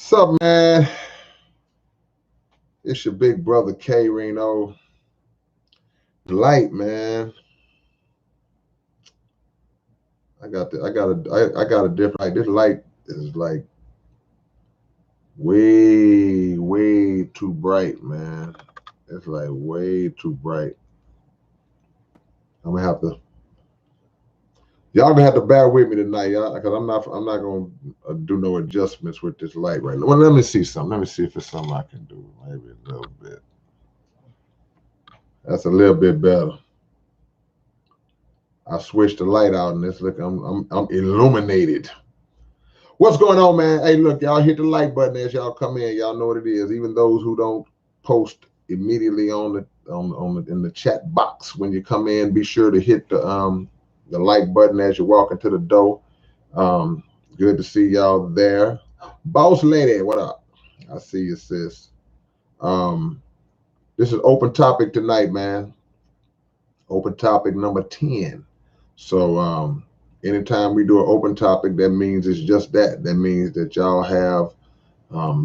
What's up, man? It's your big brother K-Rino. Light, man. I got a different light. This light is like way too bright, man. It's like way too bright. I'm gonna have to. Y'all gonna have to bear with me tonight, y'all, because I'm not gonna do no adjustments with this light right now. Well, let me see something. Let me see if it's something I can do. Maybe a little bit. That's a little bit better. I switched the light out, and it's look. I'm illuminated. What's going on, man? Hey, look, y'all hit the like button as y'all come in. Y'all know what it is. Even those who don't post immediately on the in the chat box when you come in, be sure to hit the like button as you walk into the door. Good to see y'all there. Boss lady, what up? I see you, sis. This is open topic tonight, man. Open topic number 10. So anytime we do an open topic, that means it's just that. That means that y'all have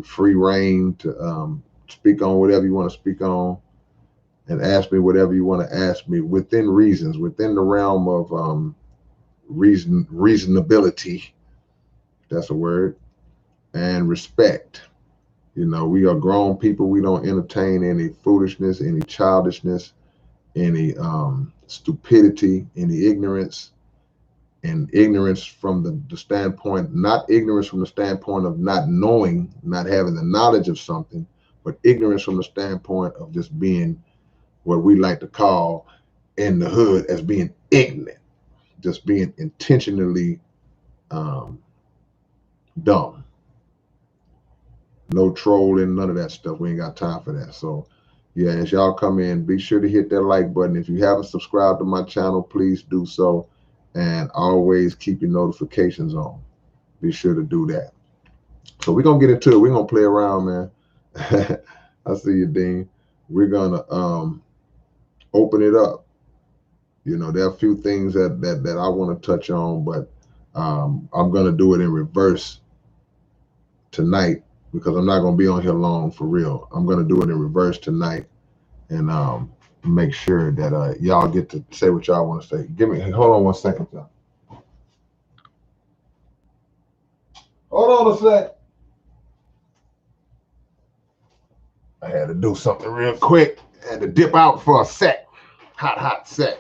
free reign to speak on whatever you want to speak on and ask me whatever you want to ask me within reasons, within the realm of reasonability, if that's a word, and respect. You know, we are grown people. We don't entertain any foolishness, any childishness, any stupidity, any ignorance. And ignorance from the standpoint, not ignorance from the standpoint of not knowing, not having the knowledge of something, but ignorance from the standpoint of just being what we like to call in the hood as being ignorant, just being intentionally dumb. No trolling, none of that stuff. We ain't got time for that. So yeah, as y'all come in, be sure to hit that like button. If you haven't subscribed to my channel, please do so. And always keep your notifications on. Be sure to do that. So we're going to get into it. We're going to play around, man. I see you, Dean. We're going to open it up. You know, there are a few things that I want to touch on, but I'm going to do it in reverse tonight because I'm not going to be on here long for real. I'm going to do it in reverse tonight and make sure that y'all get to say what y'all want to say. Hold on 1 second, y'all. Hold on a sec. I had to do something real quick. I had to dip out for a sec. Hot sec.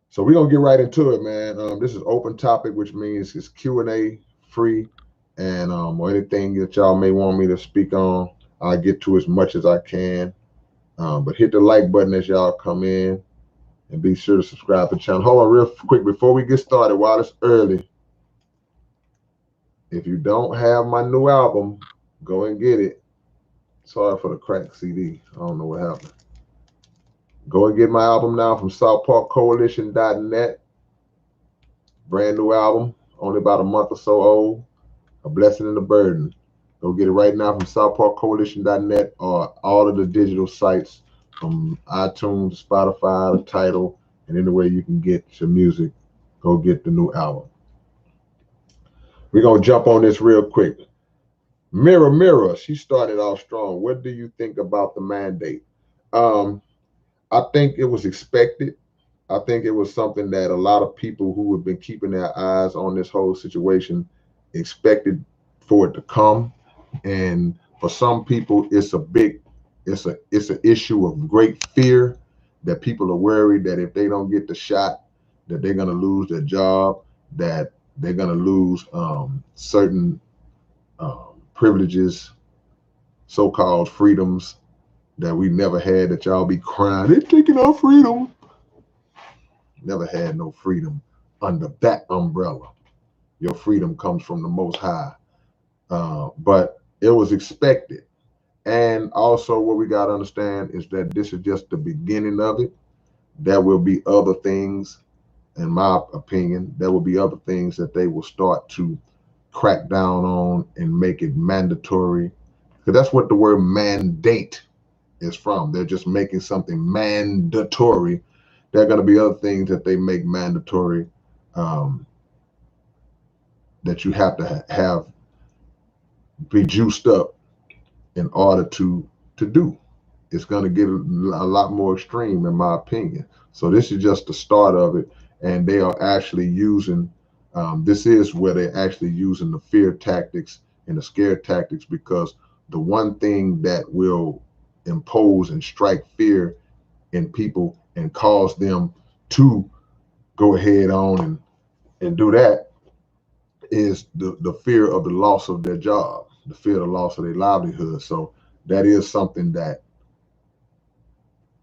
So we're going to get right into it, man. This is open topic, which means it's Q&A free. And or anything that y'all may want me to speak on, I'll get to as much as I can. But hit the like button as y'all come in. And be sure to subscribe to the channel. Hold on real quick before we get started while it's early. If you don't have my new album, go and get it. Sorry for the cracked CD. I don't know what happened. Go and get my album now from southparkcoalition.net. Brand new album, only about a month or so old. A Blessing and a Burden. Go get it right now from southparkcoalition.net or all of the digital sites from iTunes, Spotify, the Tidal, and any way you can get your music. Go get the new album. We're going to jump on this real quick. Mirror, she started off strong. What do you think about the mandate? I think it was expected. I think it was something that a lot of people who have been keeping their eyes on this whole situation expected for it to come. And for some people, it's an issue of great fear that people are worried that if they don't get the shot, that they're going to lose their job, that they're going to lose certain privileges, so-called freedoms that we never had, that y'all be crying, they're taking our freedom. Never had no freedom under that umbrella. Your freedom comes from the Most High. But it was expected. And also what we got to understand is that this is just the beginning of it. There will be other things, in my opinion, there will be other things that they will start to crack down on and make it mandatory. Because that's what the word mandate is from. They're just making something mandatory. There are going to be other things that they make mandatory that you have to have be juiced up in order to do. It's going to get a lot more extreme, in my opinion. So this is just the start of it, and they are actually using. This is where they're actually using the fear tactics and the scare tactics, because the one thing that will impose and strike fear in people and cause them to go ahead on and do that is the fear of the loss of their job, the fear of the loss of their livelihood. So that is something that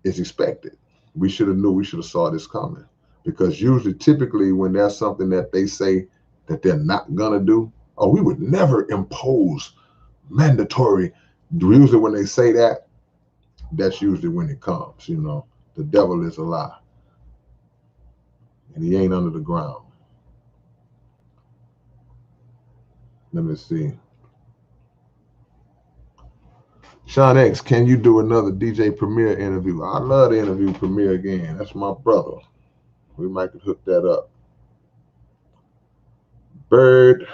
is expected. We should have knew, we should have saw this coming, because usually, typically, when there's something that they say that they're not gonna do, oh, we would never impose mandatory. Usually when they say that, that's usually when it comes. You know, the devil is a lie, and he ain't under the ground. Let me see. Sean X, can you do another DJ Premier interview? I'd love to interview Premier again. That's my brother. We might could hook that up. Bird,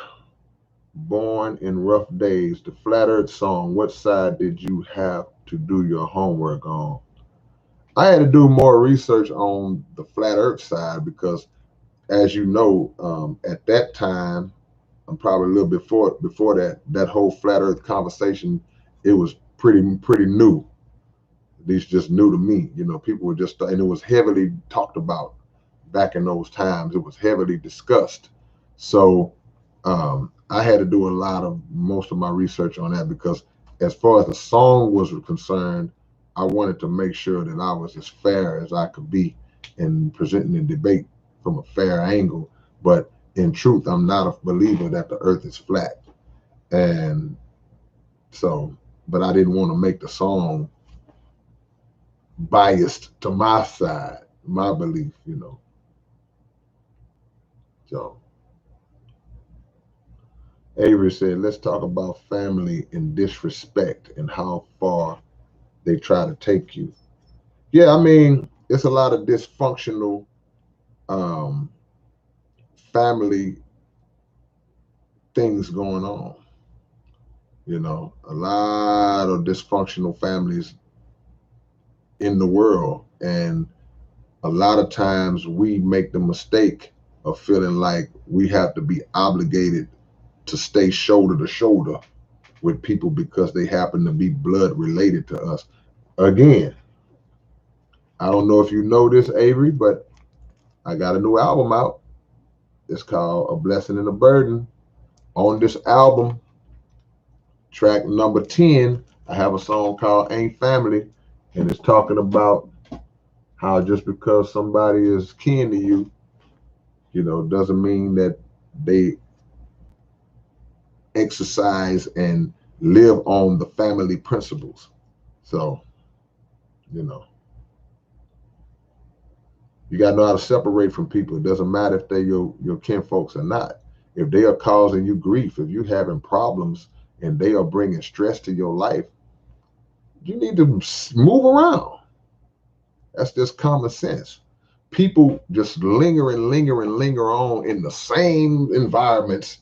Born in Rough Days, the Flat Earth song. What side did you have to do your homework on? I had to do more research on the Flat Earth side because, as you know, at that time, I'm probably a little bit before that whole Flat Earth conversation, it was pretty new. At least just new to me. You know, people were just, and it was heavily talked about back in those times. It was heavily discussed. So I had to do most of my research on that, because as far as the song was concerned, I wanted to make sure that I was as fair as I could be in presenting the debate from a fair angle. But in truth, I'm not a believer that the earth is flat. And so, but I didn't want to make the song biased to my side, my belief, you know. So Avery said, let's talk about family and disrespect and how far they try to take you. Yeah, I mean, it's a lot of dysfunctional family things going on. You know, a lot of dysfunctional families in the world. And a lot of times we make the mistake of feeling like we have to be obligated to stay shoulder to shoulder with people because they happen to be blood related to us. Again, I don't know if you know this, Avery, but I got a new album out. It's called A Blessing and a Burden. On this album, track number 10, I have a song called Ain't Family, and it's talking about how just because somebody is kin to you, you know, doesn't mean that they exercise and live on the family principles. So, you know, you got to know how to separate from people. It doesn't matter if they're your kin folks or not. If they are causing you grief, if you're having problems and they are bringing stress to your life, you need to move around. That's just common sense. People just linger on in the same environments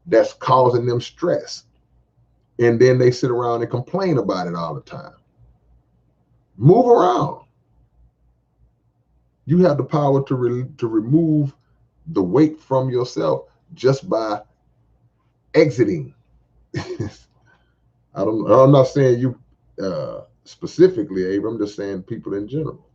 that's causing them stress. And then they sit around and complain about it all the time. Move around. You have the power to remove the weight from yourself just by exiting. I'm not saying you specifically, Abe. I'm just saying people in general.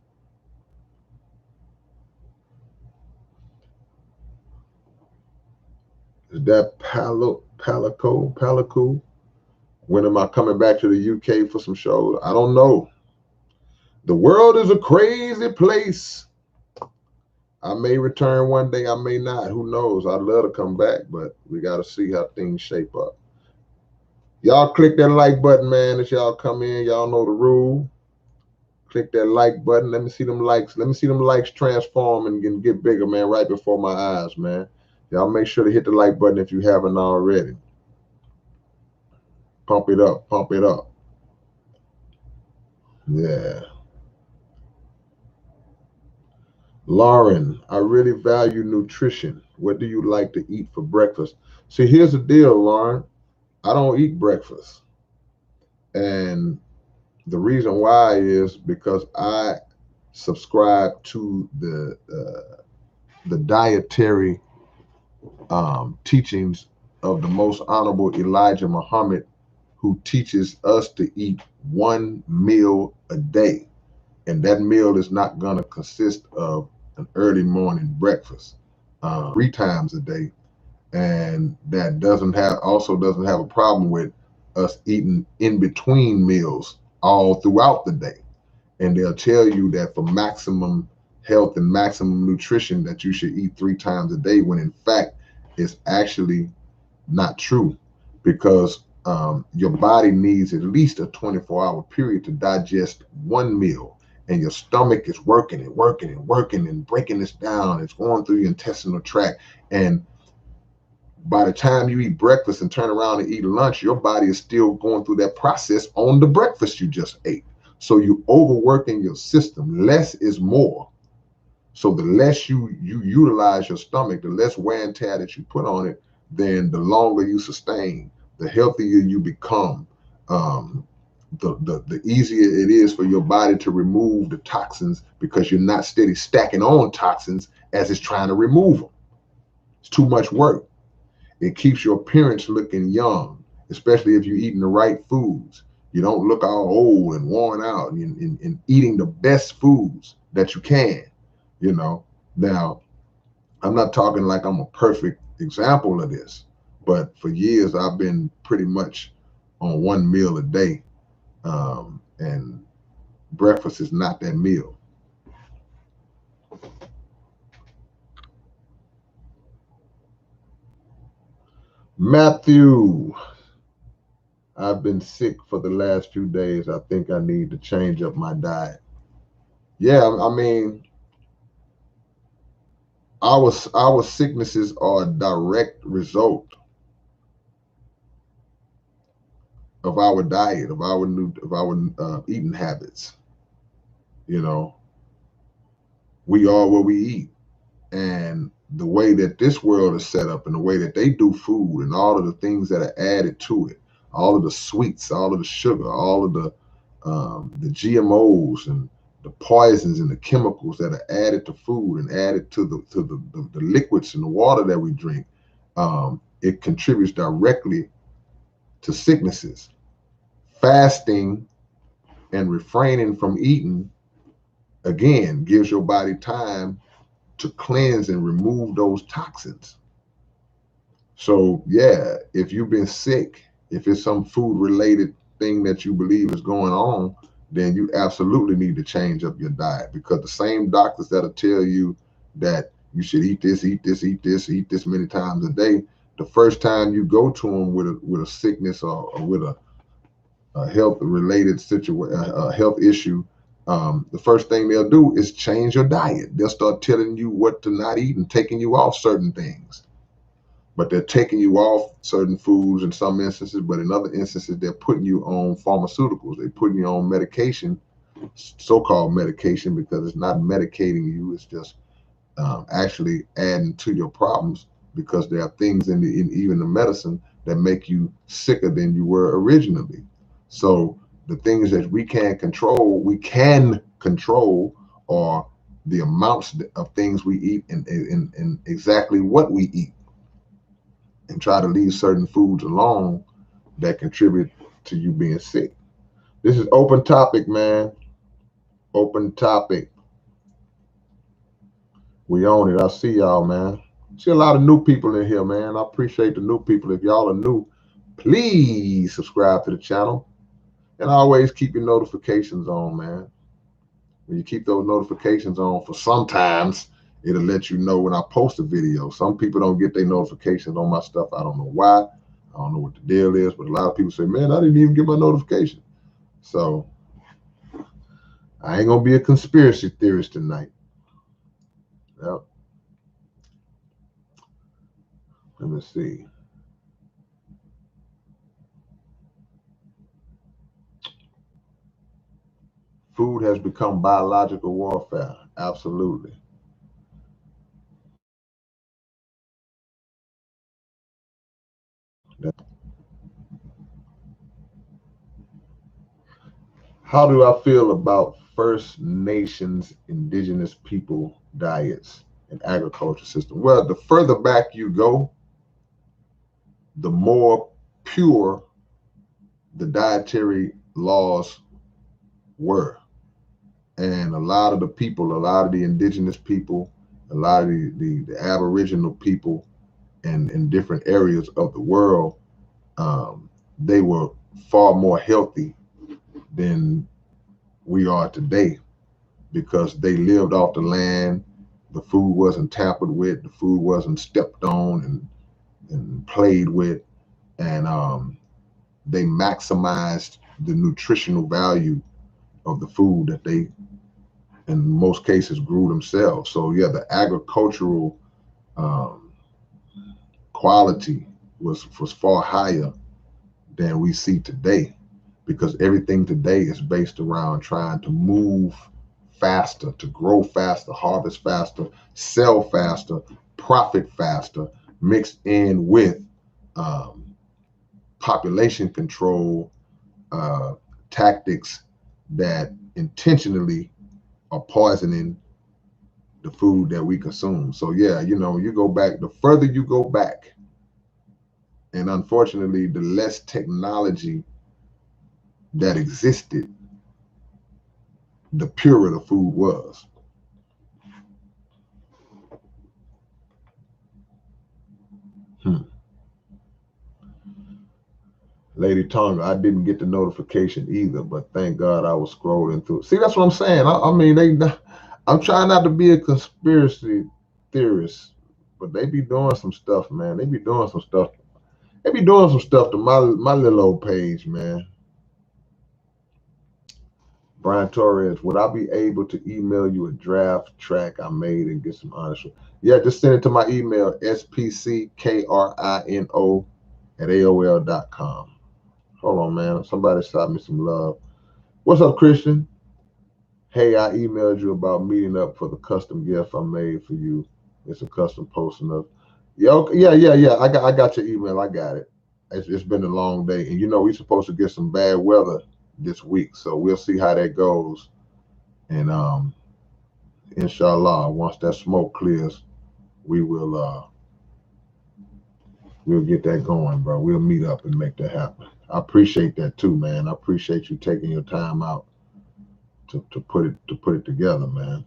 Is that Palico? When am I coming back to the UK for some shows? I don't know. The world is a crazy place. I may return one day, I may not. Who knows? I'd love to come back, but we got to see how things shape up. Y'all click that like button, man, as y'all come in. Y'all know the rule. Click that like button. Let me see them likes. Let me see them likes transform and get bigger, man, right before my eyes, man. Y'all make sure to hit the like button if you haven't already. Pump it up. Pump it up. Yeah. Lauren, I really value nutrition. What do you like to eat for breakfast? See, here's the deal, Lauren. I don't eat breakfast. And the reason why is because I subscribe to the dietary teachings of the most honorable Elijah Muhammad, who teaches us to eat one meal a day. And that meal is not going to consist of an early morning breakfast 3 times a day. And that doesn't have a problem with us eating in between meals all throughout the day. And they'll tell you that for maximum health and maximum nutrition that you should eat 3 times a day, when in fact it's actually not true, because your body needs at least a 24-hour period to digest one meal, and your stomach is working and working and working and breaking this down. It's going through your intestinal tract, and by the time you eat breakfast and turn around and eat lunch, your body is still going through that process on the breakfast you just ate. So you overworking your system. Less is more. So the less you utilize your stomach, the less wear and tear that you put on it, then the longer you sustain, the healthier you become. The easier it is for your body to remove the toxins, because you're not steady stacking on toxins as it's trying to remove them. It's too much work. It keeps your appearance looking young, especially if you're eating the right foods. You don't look all old and worn out, and eating the best foods that you can, you know. Now, I'm not talking like I'm a perfect example of this, but for years I've been pretty much on one meal a day, and breakfast is not that meal. Matthew, I've been sick for the last few days. I think I need to change up my diet. Yeah, I mean, our sicknesses are a direct result of our diet, of our eating habits. You know, we are what we eat, and the way that this world is set up, and the way that they do food, and all of the things that are added to it, all of the sweets, all of the sugar, all of the GMOs and the poisons and the chemicals that are added to food and added to the liquids and the water that we drink, it contributes directly to sicknesses. Fasting and refraining from eating, again, gives your body time to cleanse and remove those toxins. So yeah, if you've been sick, if it's some food related thing that you believe is going on, then you absolutely need to change up your diet, because the same doctors that'll tell you that you should eat this, eat this, eat this, eat this many times a day, the first time you go to them with a sickness, or with a health related situation, a health issue, the first thing they'll do is change your diet. They'll start telling you what to not eat and taking you off certain things. But they're taking you off certain foods in some instances, but in other instances, they're putting you on pharmaceuticals. They're putting you on medication, so-called medication, because it's not medicating you. It's just actually adding to your problems, because there are things in even the medicine that make you sicker than you were originally. So the things that we can control are the amounts of things we eat, and exactly what we eat, and try to leave certain foods alone that contribute to you being sick. This is open topic, man. Open topic. We own it. I see y'all, man. See a lot of new people in here, man. I appreciate the new people. If y'all are new, please subscribe to the channel, and always keep your notifications on, man. When you keep those notifications on, for sometimes it'll let you know when I post a video. Some people don't get their notifications on my stuff. I don't know why. I don't know what the deal is, but a lot of people say, man, I didn't even get my notification. So I ain't gonna be a conspiracy theorist tonight. Yep. Let me see. Food has become biological warfare. Absolutely. How do I feel about First Nations indigenous people diets and agriculture system? Well, the further back you go, the more pure the dietary laws were. And a lot of the people, a lot of the indigenous people, a lot of the Aboriginal people in different areas of the world, they were far more healthy than we are today because they lived off the land. The food wasn't tampered with, the food wasn't stepped on and played with, and they maximized the nutritional value of the food that they, in most cases, grew themselves. So yeah, the agricultural quality was far higher than we see today, because everything today is based around trying to move faster, to grow faster, harvest faster, sell faster, profit faster, mixed in with population control tactics that intentionally are poisoning the food that we consume. So yeah, you know, you go back, the further you go back, and unfortunately, the less technology that existed, the purer the food was. Lady Tonga, I didn't get the notification either, but thank God I was scrolling through. See, that's what I'm saying. I mean, I'm trying not to be a conspiracy theorist, but they be doing some stuff, man. They be doing some stuff. They be doing some stuff to my little old page, man. Brian Torres, would I be able to email you a draft track I made and get some honest? Yeah, just send it to my email, spckrino@aol.com. Hold on, man. Somebody shot me some love. What's up, Christian? Hey, I emailed you about meeting up for the custom gift I made for you. It's a custom posting of. Yeah, okay, yeah. I got your email. I got it. It's been a long day, and you know we're supposed to get some bad weather this week, so we'll see how that goes. And inshallah, once that smoke clears, we will we'll get that going, bro. We'll meet up and make that happen. I appreciate that too, man. I appreciate you taking your time out to put it together, man.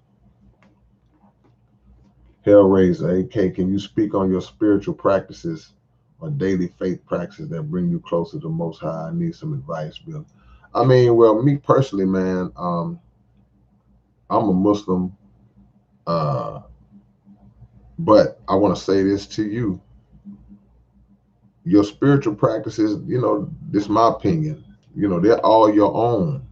Hellraiser, AK, can you speak on your spiritual practices or daily faith practices that bring you closer to Most High? I need some advice, Bill. I mean, well, me personally, man, I'm a Muslim, but I want to say this to you. Your spiritual practices, you know, this is my opinion, you know, they're all your own.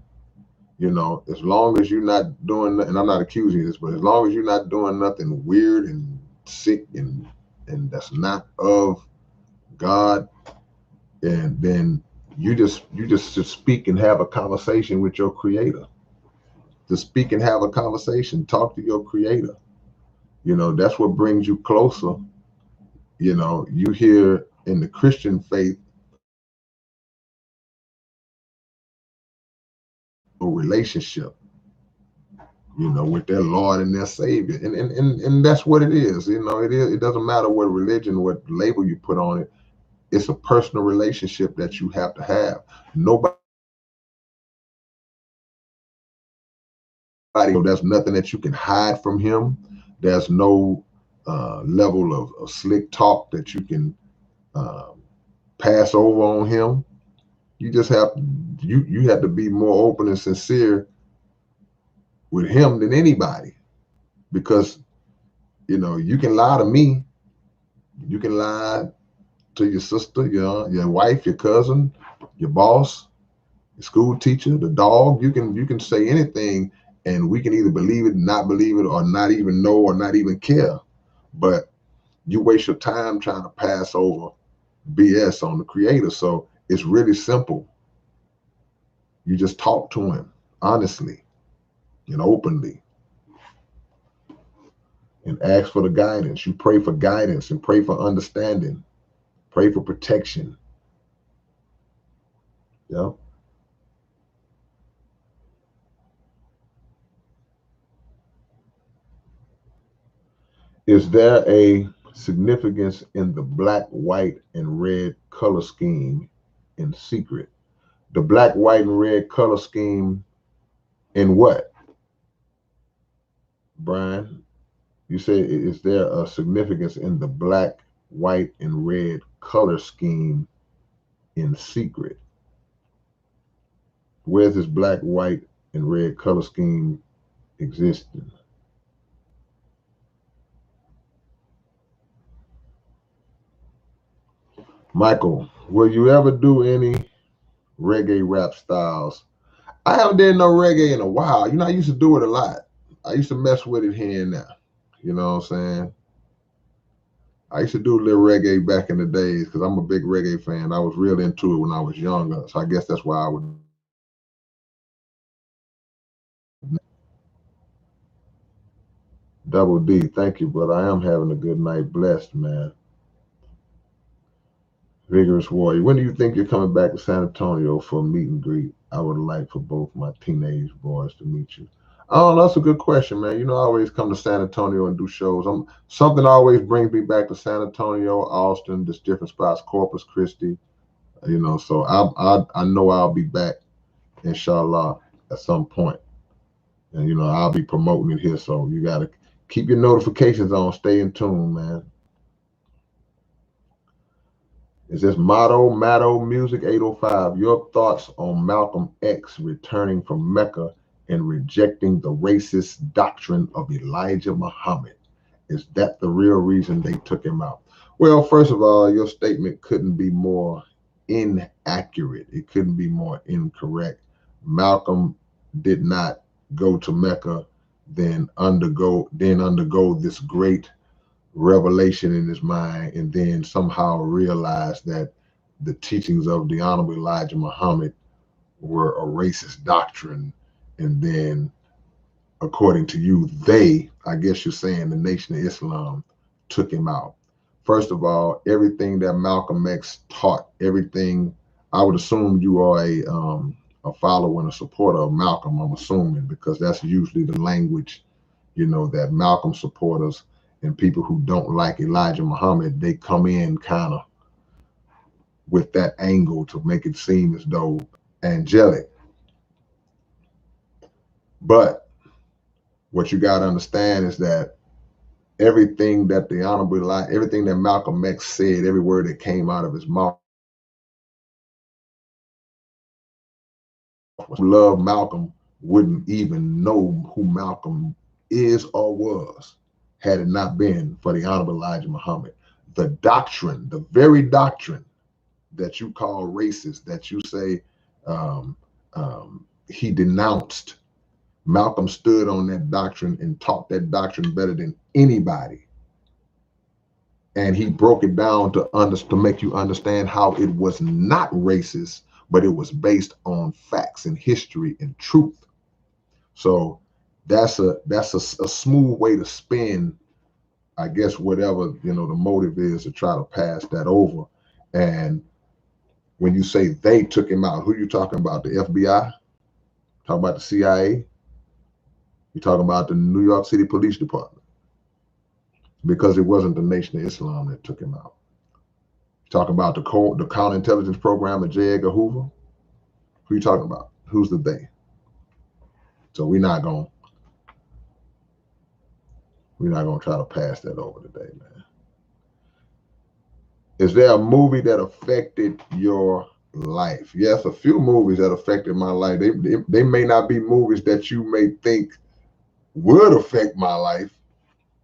You know, as long as you're not doing, and I'm not accusing you of this, but as long as you're not doing nothing weird and sick and that's not of God, and then you just speak and have a conversation with your creator. To speak and have a conversation, talk to your creator. You know, that's what brings you closer. You know, you hear in the Christian faith a relationship, you know, with their Lord and their Savior. And that's what it is. You know, it doesn't matter what religion, what label you put on it. It's a personal relationship that you have to have. Nobody, there's nothing that you can hide from him. There's no level of slick talk that you can pass over on him. You just have you have to be more open and sincere with him than anybody, because you know you can lie to me, you can lie to your sister, your wife, your cousin, your boss, your school teacher, the dog. You can say anything, and we can either believe it, not believe it, or not even know, or not even care. But you waste your time trying to pass over BS on the creator. So it's really simple. You just talk to him honestly and openly and ask for the guidance. You pray for guidance and pray for understanding, pray for protection. Yeah. Is there a significance in the black, white, and red color scheme in secret? The black, white, and red color scheme in what, Brian? You say, is there a significance in the black, white, and red color scheme in secret? Where's this black, white, and red color scheme existing? Michael, will you ever do any reggae rap styles? I haven't done no reggae in a while. I used to do it a lot. I used to mess with it here and there. You know what I'm saying? I used to do a little reggae back in the days because I'm a big reggae fan. I was real into it when I was younger. So I guess that's why I would. Double D, thank you, brother. I am having a good night. Blessed, man. Vigorous Warrior. When do you think you're coming back to San Antonio for a meet and greet? I would like for both my teenage boys to meet you. Oh, that's a good question, man. I always come to San Antonio and do shows. Something always brings me back to San Antonio, Austin, just different spots, Corpus Christi. So I know I'll be back, inshallah, at some point. And I'll be promoting it here. So you gotta keep your notifications on, stay in tune, man. It says Matto Music 805. Your thoughts on Malcolm X returning from Mecca and rejecting the racist doctrine of Elijah Muhammad. Is that the real reason they took him out? Well, first of all, your statement couldn't be more inaccurate. It couldn't be more incorrect. Malcolm did not go to Mecca, then undergo this great revelation in his mind, and then somehow realize that the teachings of the Honorable Elijah Muhammad were a racist doctrine. And then, according to you, I guess you're saying the Nation of Islam, took him out. First of all, everything that Malcolm X taught, everything, I would assume you are a follower and a supporter of Malcolm, I'm assuming, because that's usually the language, that Malcolm supporters and people who don't like Elijah Muhammad, they come in kind of with that angle to make it seem as though angelic. But what you got to understand is that everything that everything that Malcolm X said, every word that came out of his mouth, who loved Malcolm wouldn't even know who Malcolm is or was had it not been for the Honorable Elijah Muhammad. The doctrine, the very doctrine that you call racist, that you say he denounced, Malcolm stood on that doctrine and taught that doctrine better than anybody. And he broke it down to make you understand how it was not racist, but it was based on facts and history and truth. So that's a smooth way to spin, I guess, whatever the motive is to try to pass that over. And when you say they took him out, who are you talking about? The FBI? Talking about the CIA? You talking about the New York City Police Department? Because it wasn't the Nation of Islam that took him out. You talking about the counterintelligence program of J. Edgar Hoover? Who you talking about? Who's the they? So we're not gonna try to pass that over today, man. Is there a movie that affected your life? Yes, a few movies that affected my life. They may not be movies that you may think would affect my life,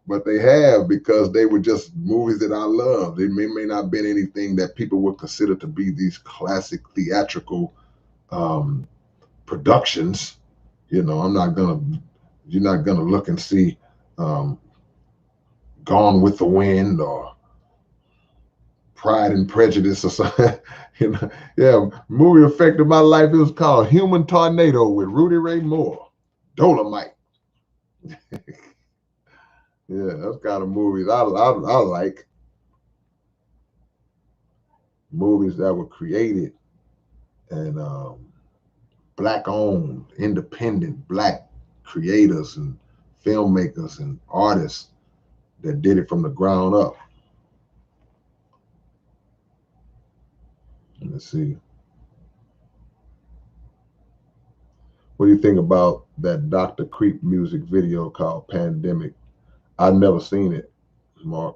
but they have, because they were just movies that I love. They may not have been anything that people would consider to be these classic theatrical productions. You're not gonna look and see Gone with the Wind or Pride and Prejudice or something. Yeah, movie affected my life. It was called Human Tornado with Rudy Ray Moore, Dolomite. Yeah, that's kind of movies I like. Movies that were created and black owned, independent black creators and filmmakers and artists that did it from the ground up. Let's see. What do you think about that Dr. Creep music video called Pandemic? I've never seen it, Mark.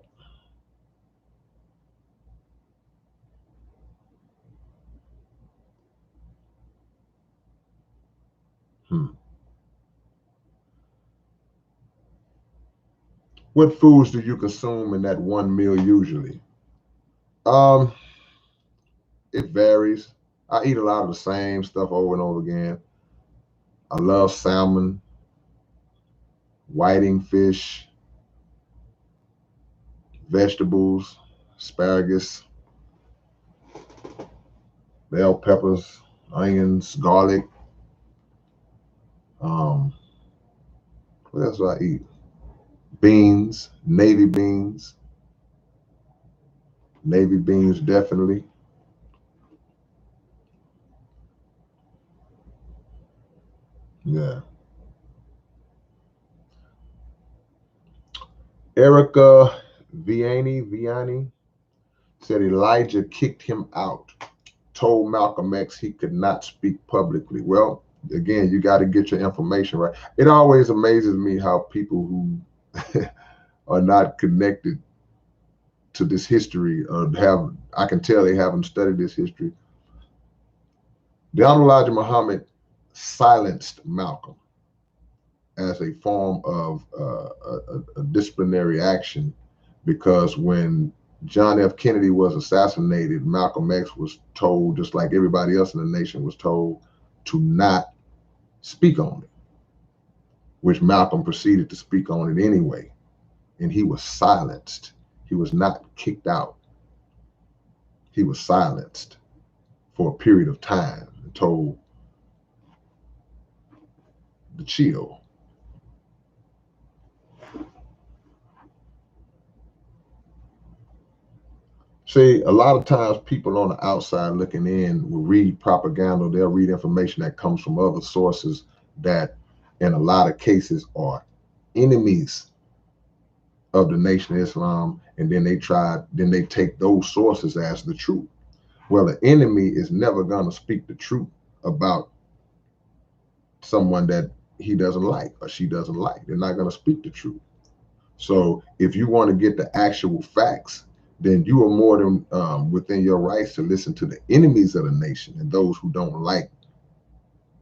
What foods do you consume in that one meal usually? Um, it varies. I eat a lot of the same stuff over and over again. I love salmon, whiting fish, vegetables, asparagus, bell peppers, onions, garlic. What else do I eat? Beans, navy beans. Navy beans, definitely. Yeah. Erica Vianney said Elijah kicked him out, told Malcolm X he could not speak publicly. Well, again, you got to get your information right. It always amazes me how people who are not connected to this history I can tell they haven't studied this history. The Honorable Elijah Muhammad silenced Malcolm as a form of a disciplinary action, because when John F. Kennedy was assassinated, Malcolm X was told, just like everybody else in the nation was told, to not speak on it, which Malcolm proceeded to speak on it anyway, and he was silenced. He was not kicked out. He was silenced for a period of time and told to chill. See, a lot of times people on the outside looking in will read propaganda. They'll read information that comes from other sources that in a lot of cases are enemies of the Nation of Islam, and then they take those sources as the truth. Well, the enemy is never going to speak the truth about someone that he doesn't like or she doesn't like. They're not going to speak the truth. So if you want to get the actual facts, then you are more than within your rights to listen to the enemies of the nation and those who don't like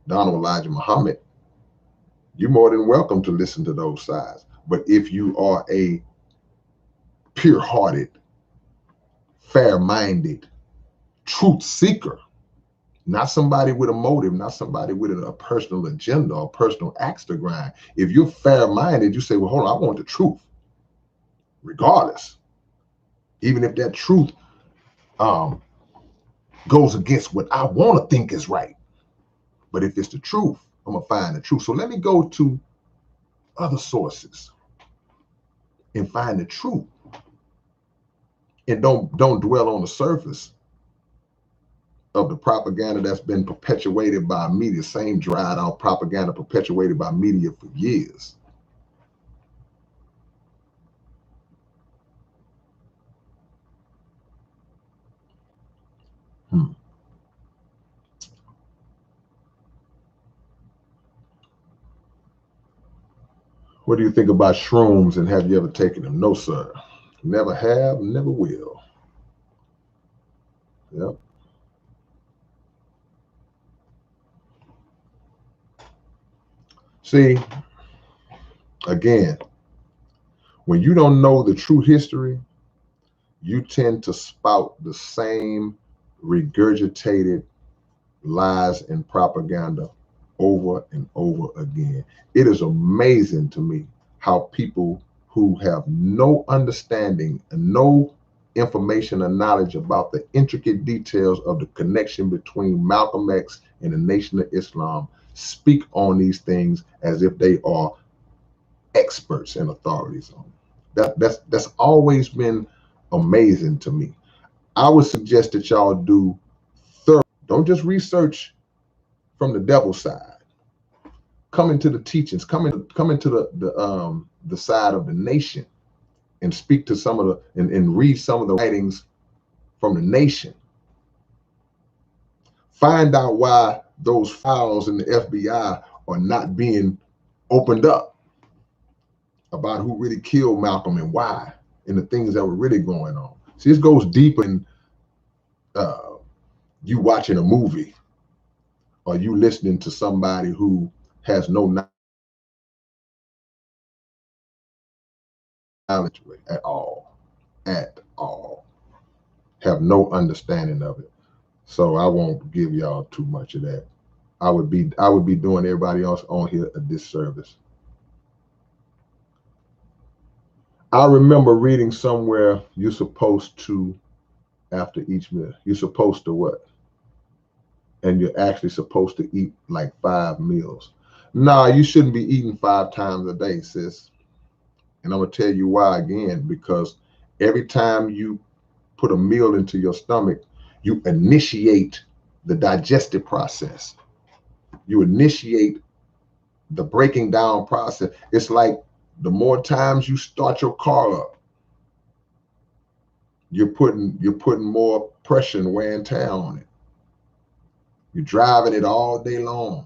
Donald Elijah Muhammad. You're more than welcome to listen to those sides. But if you are a pure-hearted, fair-minded, truth seeker, not somebody with a motive, not somebody with a personal agenda or personal axe to grind. If you're fair-minded, you say, well, hold on, I want the truth, regardless. Even if that truth goes against what I want to think is right. But if it's the truth, I'm going to find the truth. So let me go to other sources and find the truth. And don't dwell on the surface of the propaganda that's been perpetuated by media, same dried out propaganda perpetuated by media for years. What do you think about shrooms, and have you ever taken them? No, sir. Never have, never will. Yep. See, again, when you don't know the true history, you tend to spout the same regurgitated lies and propaganda over and over again. It is amazing to me how people who have no understanding and no information or knowledge about the intricate details of the connection between Malcolm X and the Nation of Islam speak on these things as if they are experts and authorities on that's always been amazing to me. I would suggest that y'all do thorough. Don't just research from the devil's side. Come into the teachings. Come into the side of the nation and speak to some of the, and read some of the writings from the nation. Find out why those files in the FBI are not being opened up about who really killed Malcolm and why, and the things that were really going on. See, this goes deep in you watching a movie or you listening to somebody who has no knowledge at all, have no understanding of it. So I won't give y'all too much of that. I would be doing everybody else on here a disservice. I remember reading somewhere you're supposed to, after each meal, you're supposed to what? And you're actually supposed to eat like 5 meals. Nah, you shouldn't be eating 5 times a day, sis. And I'm gonna tell you why again, because every time you put a meal into your stomach, you initiate the digestive process. You initiate the breaking down process. It's like the more times you start your car up, you're putting more pressure and wear and tear on it. You're driving it all day long.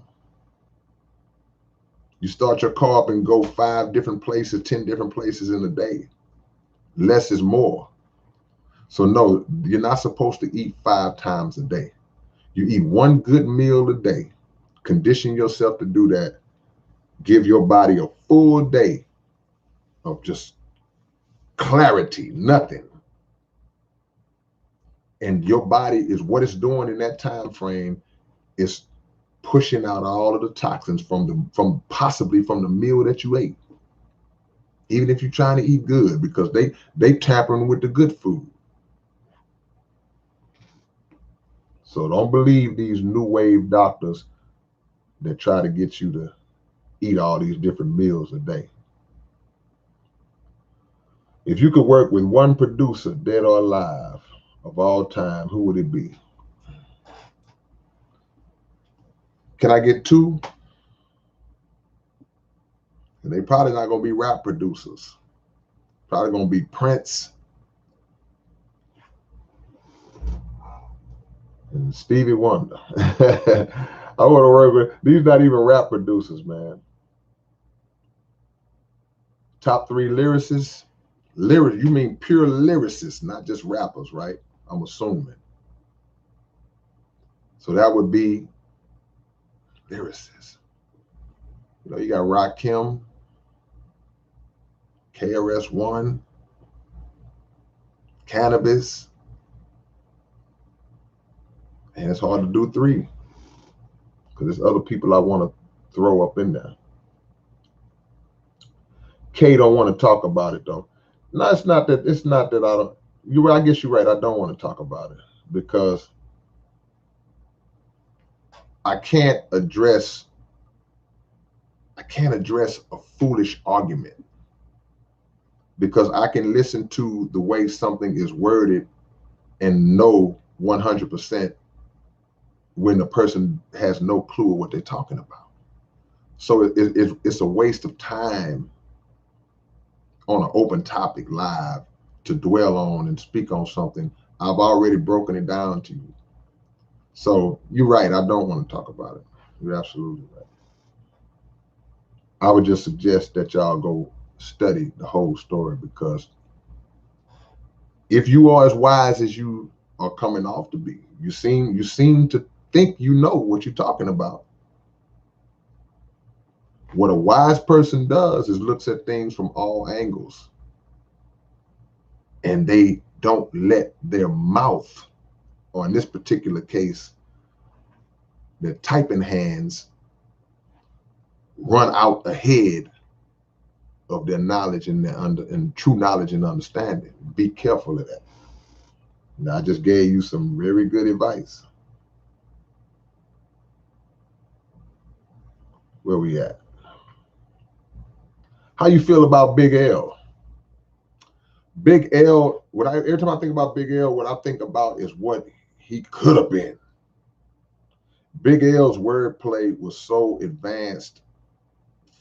You start your car up and go 5 different places, 10 different places in a day. Less is more. So no, you're not supposed to eat 5 times a day. You eat 1 good meal a day. Condition yourself to do that. Give your body a full day of just clarity, nothing. And your body is what it's doing in that time frame is pushing out all of the toxins from possibly from the meal that you ate. Even if you're trying to eat good, because they tampering with the good food. So don't believe these new wave doctors that try to get you to eat all these different meals a day. If you could work with one producer, dead or alive, of all time, who would it be? Can I get 2? And they probably not gonna be rap producers. Probably gonna be Prince and Stevie Wonder. I want to work with these. Not even rap producers, man. Top 3 lyricists. You mean pure lyricists, not just rappers, right? I'm assuming. So that would be lyricists. You know, you got Rakim, KRS-One, Cannabis, and it's hard to do 3 because there's other people I want to throw up in there. K don't want to talk about it though. No, it's not that I don't. I guess you're right. I don't want to talk about it because I can't address a foolish argument, because I can listen to the way something is worded and know 100% when the person has no clue what they're talking about. So it's a waste of time on an open topic live to dwell on and speak on something I've already broken it down to you. So you're right, I don't want to talk about it. You're absolutely right. I would just suggest that y'all go study the whole story, because if you are as wise as you are coming off to be, you seem to think you know what you're talking about. What a wise person does is looks at things from all angles, and they don't let their mouth, or in this particular case, their typing hands, run out ahead of their knowledge and and true knowledge and understanding. Be careful of that. Now, I just gave you some very good advice. Where we at? How you feel about Big L? Big L, every time I think about Big L, what I think about is what he could have been. Big L's wordplay was so advanced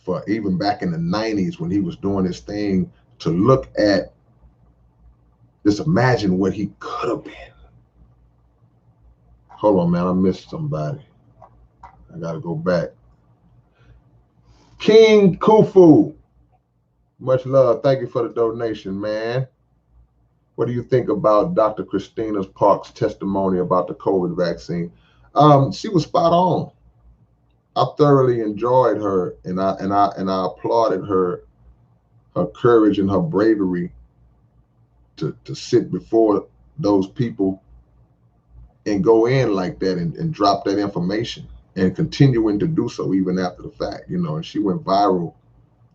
for even back in the 90s when he was doing his thing, to look at Just imagine what he could have been. Hold on, man. I missed somebody. I got to go back. King Khufu. Much love. Thank you for the donation, man. What do you think about Dr. Christina Park's testimony about the COVID vaccine? She was spot on. I thoroughly enjoyed her, and I applauded her courage and her bravery to sit before those people and go in like that and drop that information and continuing to do so even after the fact, you know. And she went viral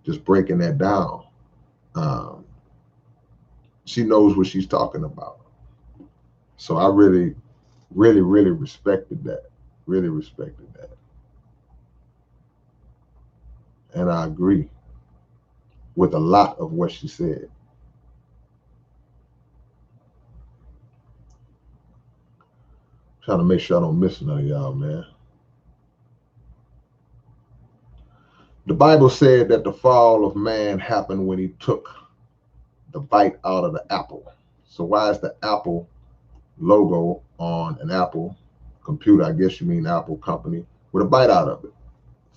just breaking that down. She knows what she's talking about. So I really, really, really respected that. Really respected that. And I agree with a lot of what she said. Trying to make sure I don't miss none of y'all, man. The Bible said that the fall of man happened when he took the bite out of the apple. So why is the Apple logo on an Apple computer? I guess you mean Apple company, with a bite out of it.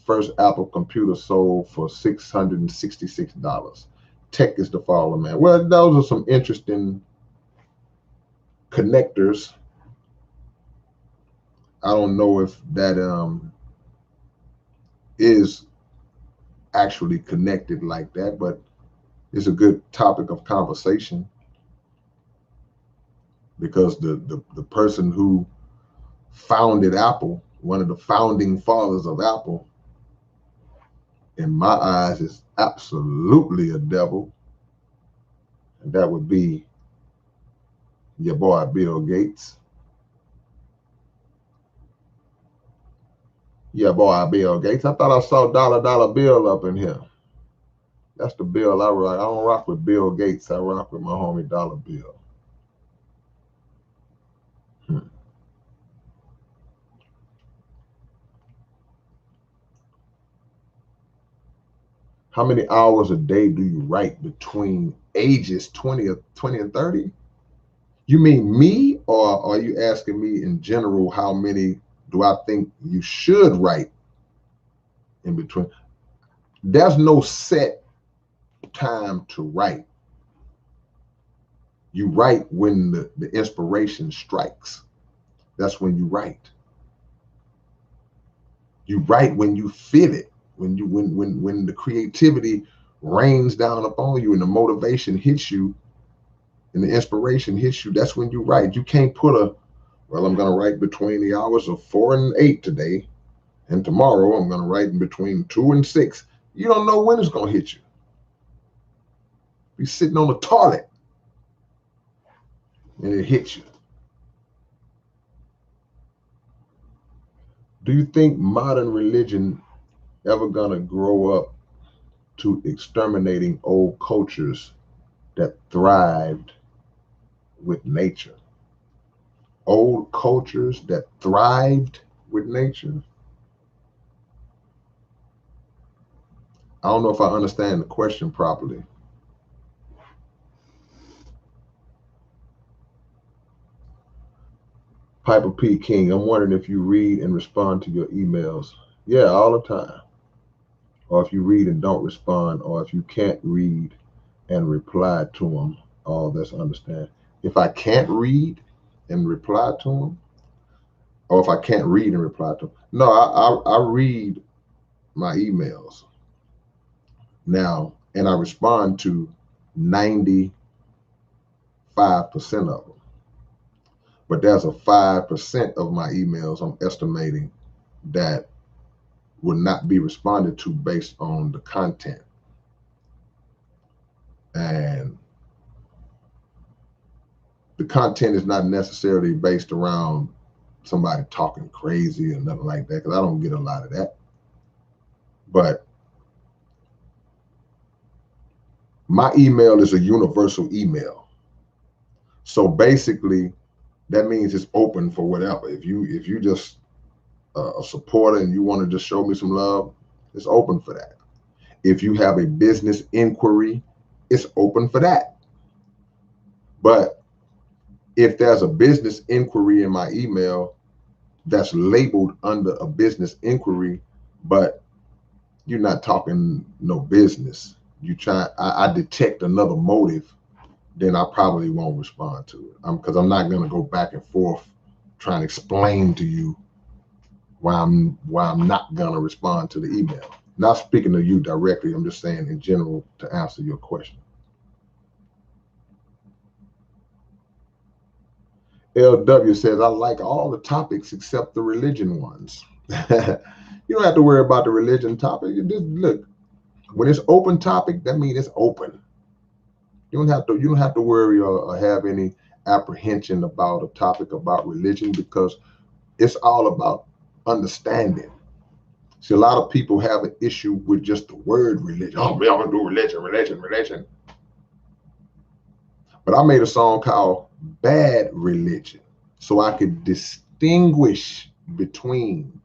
First Apple computer sold for $666. Tech is the fall of man. Well, those are some interesting connectors. I don't know if that is actually connected like that, but it's a good topic of conversation, because the person who founded Apple, one of the founding fathers of Apple, in my eyes, is absolutely a devil, and that would be your boy Bill Gates. Yeah, boy, Bill Gates. I thought I saw dollar bill up in here. That's the bill I rock. I don't rock with Bill Gates. I rock with my homie Dollar Bill. How many hours a day do you write between ages 20 and 30? You mean me, or are you asking me in general how many do I think you should write in between? There's no set time to write. You write when the inspiration strikes. That's when you write. You write when you feel it, when the creativity rains down upon you and the motivation hits you and the inspiration hits you. That's when you write. You can't put well, I'm going to write between the hours of 4 and 8 today, and tomorrow I'm going to write in between 2 and 6. You don't know when it's going to hit you. You're sitting on the toilet and it hits you. Do you think modern religion ever going to grow up to exterminating old cultures that thrived with nature? Old cultures that thrived with nature? I don't know if I understand the question properly. Piper P. King, I'm wondering if you read and respond to your emails. Yeah, all the time. Or if you read and don't respond, or if you can't read and reply to them, that's understand. If I can't read and reply to them, or if I can't read and reply to them. No, I read my emails now, and I respond to 95% of them. But there's a 5% of my emails I'm estimating that would not be responded to based on the content. And the content is not necessarily based around somebody talking crazy or nothing like that, because I don't get a lot of that. But my email is a universal email. So basically, that means it's open for whatever. If you just a supporter and you want to just show me some love, it's open for that. If you have a business inquiry, it's open for that. But If there's a business inquiry in my email that's labeled under a business inquiry, but you're not talking no business, I detect another motive, then I probably won't respond to it. Because I'm not going to go back and forth trying to explain to you why I'm not going to respond to the email. Not speaking to you directly, I'm just saying in general to answer your question. LW says, I like all the topics except the religion ones. You don't have to worry about the religion topic. You just look, when it's open topic, that means it's open. You don't have to worry or have any apprehension about a topic about religion, because it's all about understanding. See, a lot of people have an issue with just the word religion. Oh, man, I'm gonna do religion. But I made a song called Bad Religion, so I could distinguish between.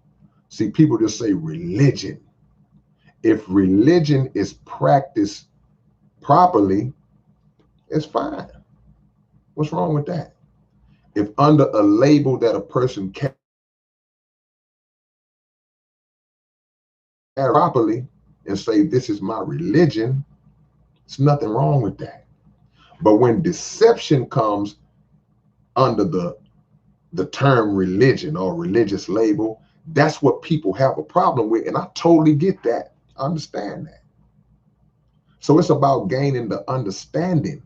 See, people just say religion. If religion is practiced properly, it's fine. What's wrong with that? If under a label that a person can properly and say, this is my religion, there's nothing wrong with that. But when deception comes under the term religion or religious label, that's what people have a problem with. And I totally get that. I understand that. So it's about gaining the understanding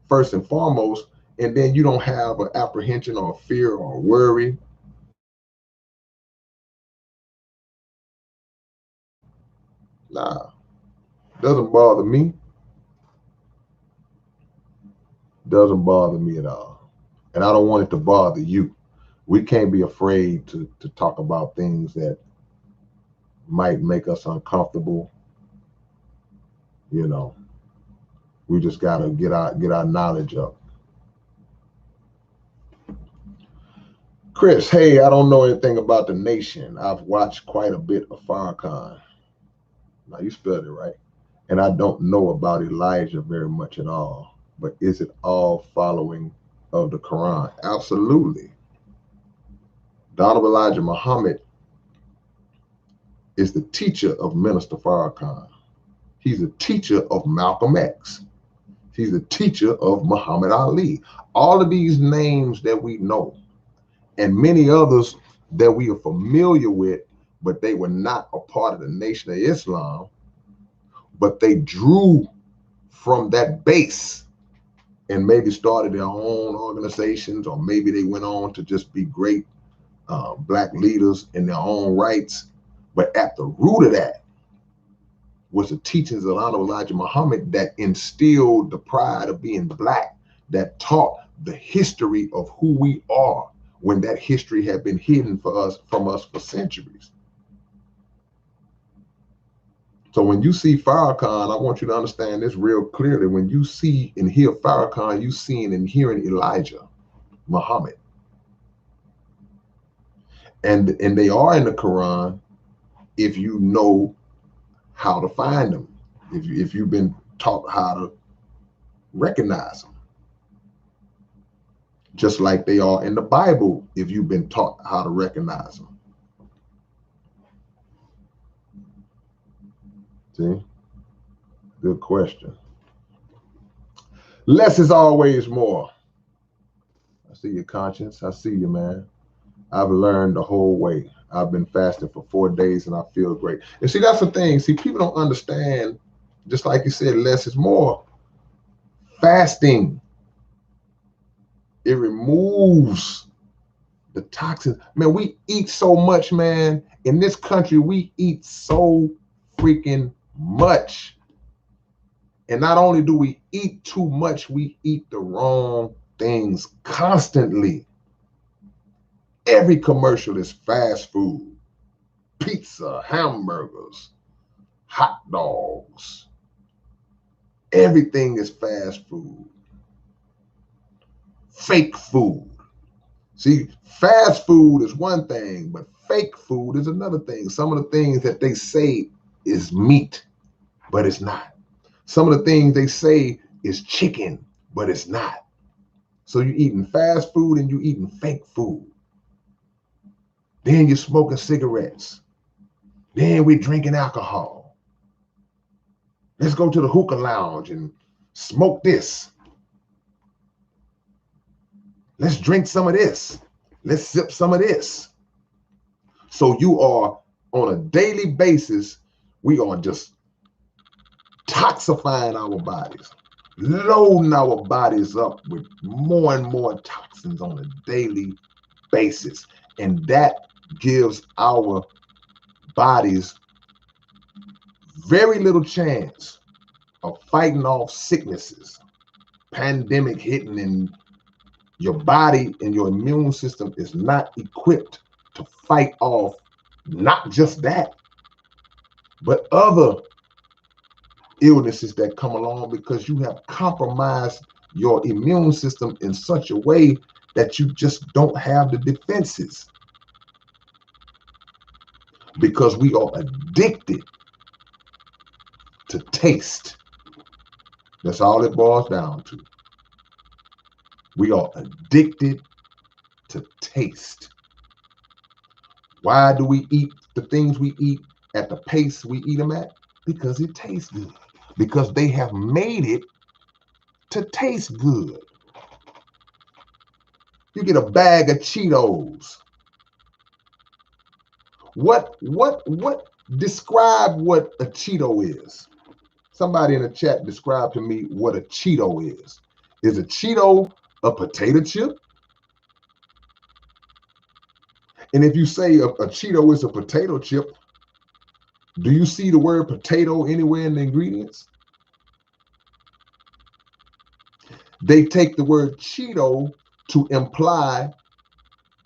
first and foremost, and then you don't have an apprehension or fear or worry. Nah, doesn't bother me. Doesn't bother me at all. And I don't want it to bother you. We can't be afraid to talk about things that might make us uncomfortable. You know, we just gotta get our knowledge up. Chris, hey, I don't know anything about the nation. I've watched quite a bit of Farrakhan. Now you spelled it right. And I don't know about Elijah very much at all. But is it all following of the Quran? Absolutely. The Honorable Elijah Muhammad is the teacher of Minister Farrakhan. He's a teacher of Malcolm X. He's a teacher of Muhammad Ali. All of these names that we know, and many others that we are familiar with, but they were not a part of the Nation of Islam, but they drew from that base and maybe started their own organizations, or maybe they went on to just be great Black leaders in their own rights. But at the root of that was the teachings of Honorable Elijah Muhammad that instilled the pride of being Black, that taught the history of who we are when that history had been hidden from us for centuries. So when you see Farrakhan, I want you to understand this real clearly. When you see and hear Farrakhan, you seeing and hearing Elijah Muhammad. And they are in the Quran if you know how to find them, if you've been taught how to recognize them. Just like they are in the Bible if you've been taught how to recognize them. See? Good question. Less is always more. I see your conscience. I see you, man. I've learned the whole way. I've been fasting for 4 days and I feel great. And see, that's the thing. See, people don't understand, just like you said, less is more. Fasting, it removes the toxins. Man, we eat so much, man. In this country, we eat so freaking much. And not only do we eat too much, we eat the wrong things constantly. Every commercial is fast food, pizza, hamburgers, hot dogs. Everything is fast food. Fake food. See, fast food is one thing, but fake food is another thing. Some of the things that they say is meat, but it's not. Some of the things they say is chicken, but it's not. So you're eating fast food and you're eating fake food. Then you're smoking cigarettes. Then we're drinking alcohol. Let's go to the hookah lounge and smoke this. Let's drink some of this. Let's sip some of this. So you are on a daily basis, we are just toxifying our bodies, loading our bodies up with more and more toxins on a daily basis. And that gives our bodies very little chance of fighting off sicknesses, pandemic hitting, and your body and your immune system is not equipped to fight off not just that, but other illnesses that come along because you have compromised your immune system in such a way that you just don't have the defenses. Because we are addicted to taste. That's all it boils down to. We are addicted to taste. Why do we eat the things we eat at the pace we eat them at? Because it tastes good. Because they have made it to taste good. You get a bag of Cheetos. What describe what a Cheeto is? Somebody in the chat describe to me what a Cheeto is. Is a Cheeto a potato chip? And if you say a Cheeto is a potato chip, do you see the word potato anywhere in the ingredients? They take the word Cheeto to imply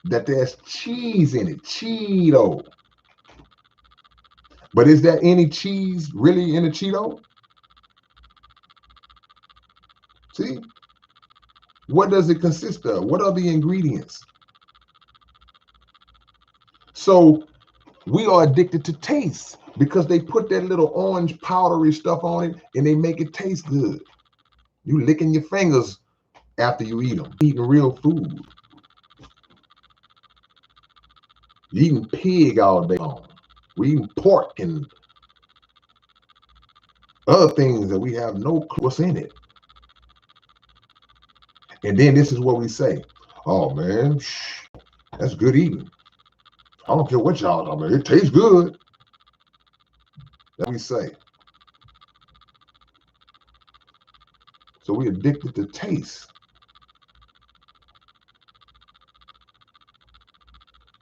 that there's cheese in it, Cheeto. But is there any cheese really in a Cheeto? See? What does it consist of? What are the ingredients? So we are addicted to taste because they put that little orange powdery stuff on it and they make it taste good. You licking your fingers after you eat them, eating real food. You're eating pig all day long. We're eating pork and other things that we have no clue what's in it. And then this is what we say. Oh man, that's good eating. I don't care what y'all talking about. It tastes good. That we say. So we're addicted to taste.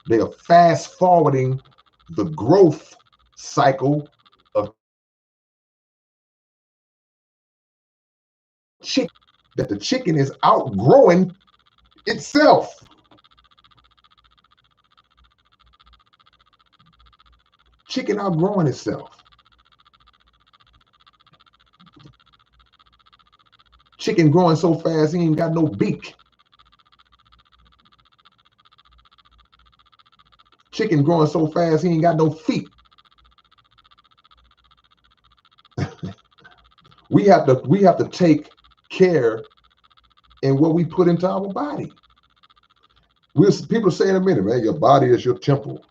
They are fast forwarding the growth cycle of chicken, that the chicken is outgrowing itself. Chicken outgrowing itself. Chicken growing so fast he ain't got no beak. Chicken growing so fast he ain't got no feet. we have to take care in what we put into our body. People say in a minute, man, your body is your temple.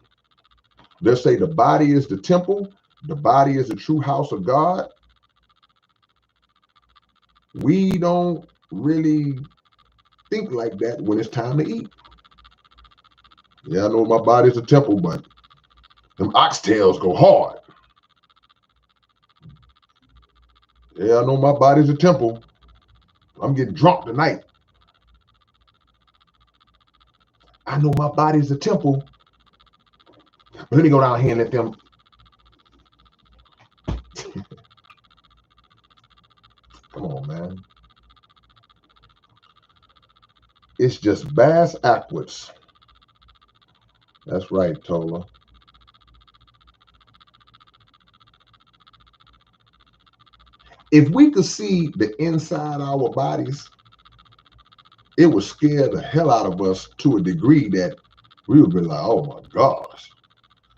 They'll say the body is the temple, the body is the true house of God. We don't really think like that when it's time to eat. Yeah, I know my body's a temple, but them oxtails go hard. Yeah, I know my body's a temple. I'm getting drunk tonight. I know my body's a temple. But let me go down here and let them. Come on, man. It's just bass backwards. That's right, Tola. If we could see the inside of our bodies, it would scare the hell out of us to a degree that we would be like, oh my gosh.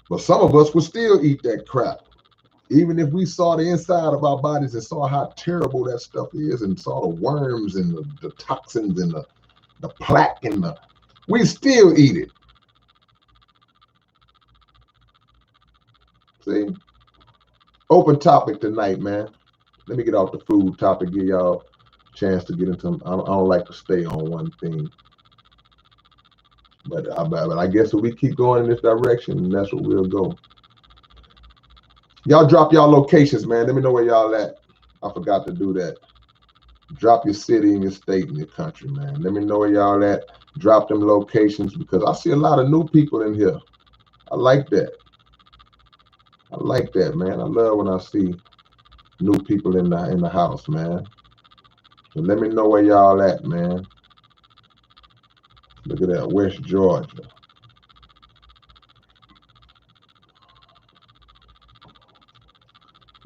But some of us would still eat that crap. Even if we saw the inside of our bodies and saw how terrible that stuff is and saw the worms and the toxins and the plaque and the, we still eat it. See? Open topic tonight, man. Let me get off the food topic, give y'all a chance to get into, I don't like to stay on one thing. But I guess if we keep going in this direction, that's what we'll go. Y'all drop y'all locations, man. Let me know where y'all at. I forgot to do that. Drop your city and your state and your country, man. Let me know where y'all at. Drop them locations because I see a lot of new people in here. I like that. I like that, man. I love when I see new people in the house, man. So let me know where y'all at, man. Look at that, West Georgia.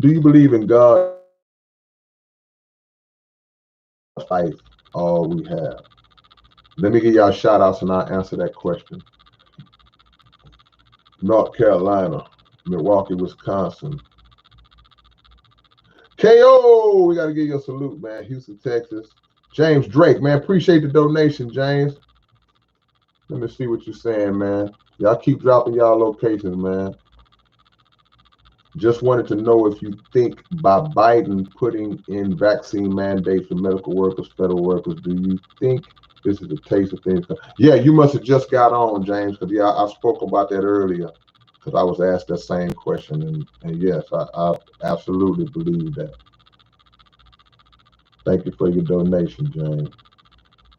Do you believe in God? Life, all we have. Let me give y'all shout outs and I'll answer that question. North Carolina, Milwaukee, Wisconsin. KO, we got to give you a salute, man. Houston, Texas. James Drake, man, appreciate the donation, James. Let me see what you're saying, man. Y'all keep dropping y'all locations, man. Just wanted to know if you think by Biden putting in vaccine mandates for medical workers, federal workers, do you think this is a taste of things? Yeah, you must have just got on, James, because yeah, I spoke about that earlier because I was asked that same question. And yes, I absolutely believe that. Thank you for your donation, James.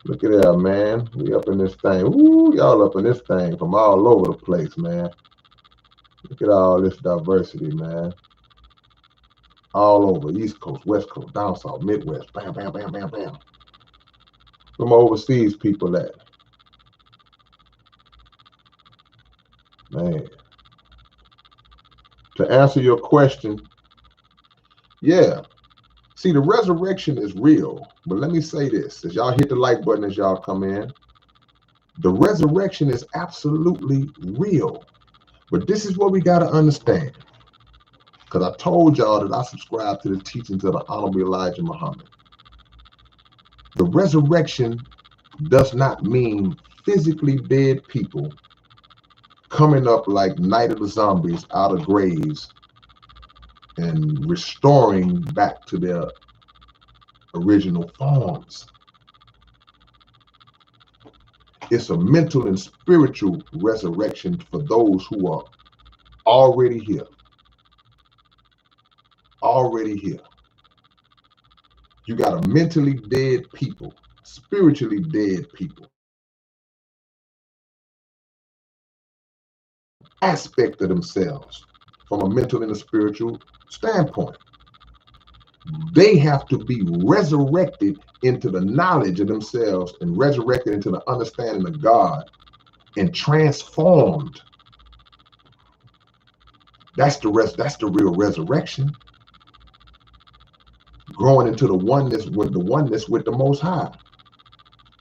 Look at that, man. We up in this thing. Ooh, y'all up in this thing from all over the place, man. Look at all this diversity, man. All over, East Coast, West Coast, down South, Midwest, bam, bam, bam, bam, bam. From overseas people at. Man. To answer your question, yeah. See, the resurrection is real. But let me say this, as y'all hit the like button as y'all come in, the resurrection is absolutely real. But this is what we got to understand. Because I told y'all that I subscribe to the teachings of the Honorable Elijah Muhammad. The resurrection does not mean physically dead people coming up like Night of the Zombies out of graves and restoring back to their original forms. It's a mental and spiritual resurrection for those who are already here. Already here. You got a mentally dead people, spiritually dead people. Aspect of themselves from a mental and a spiritual standpoint. They have to be resurrected into the knowledge of themselves and resurrected into the understanding of God and transformed. That's the real resurrection. Growing into the oneness with the Most High.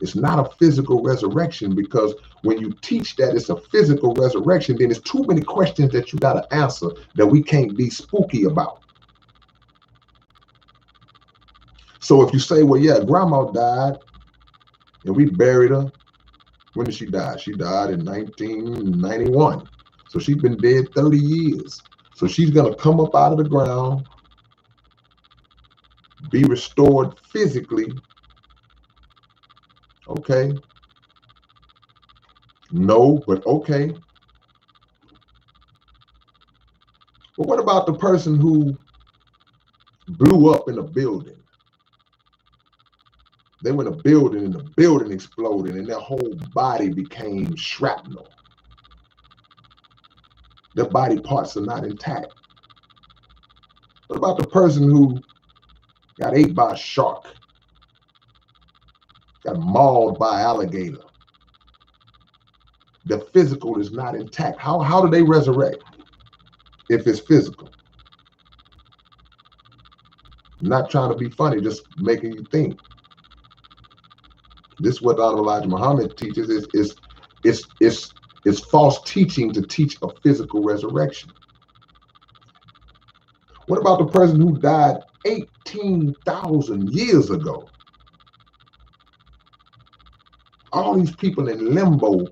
It's not a physical resurrection, because when you teach that it's a physical resurrection, then there's too many questions that you got to answer that we can't be spooky about. So if you say, well, yeah, grandma died and we buried her. When did she die? She died in 1991. So she's been dead 30 years. So she's going to come up out of the ground, be restored physically. Okay. No, but okay. But what about the person who blew up in a building? They were in a building and the building exploded and their whole body became shrapnel. Their body parts are not intact. What about the person who got ate by a shark? Got mauled by an alligator? The physical is not intact. How do they resurrect if it's physical? I'm not trying to be funny, just making you think. This is what Dr. Elijah Muhammad teaches. It's false teaching to teach a physical resurrection. What about the person who died 18,000 years ago? All these people in limbo,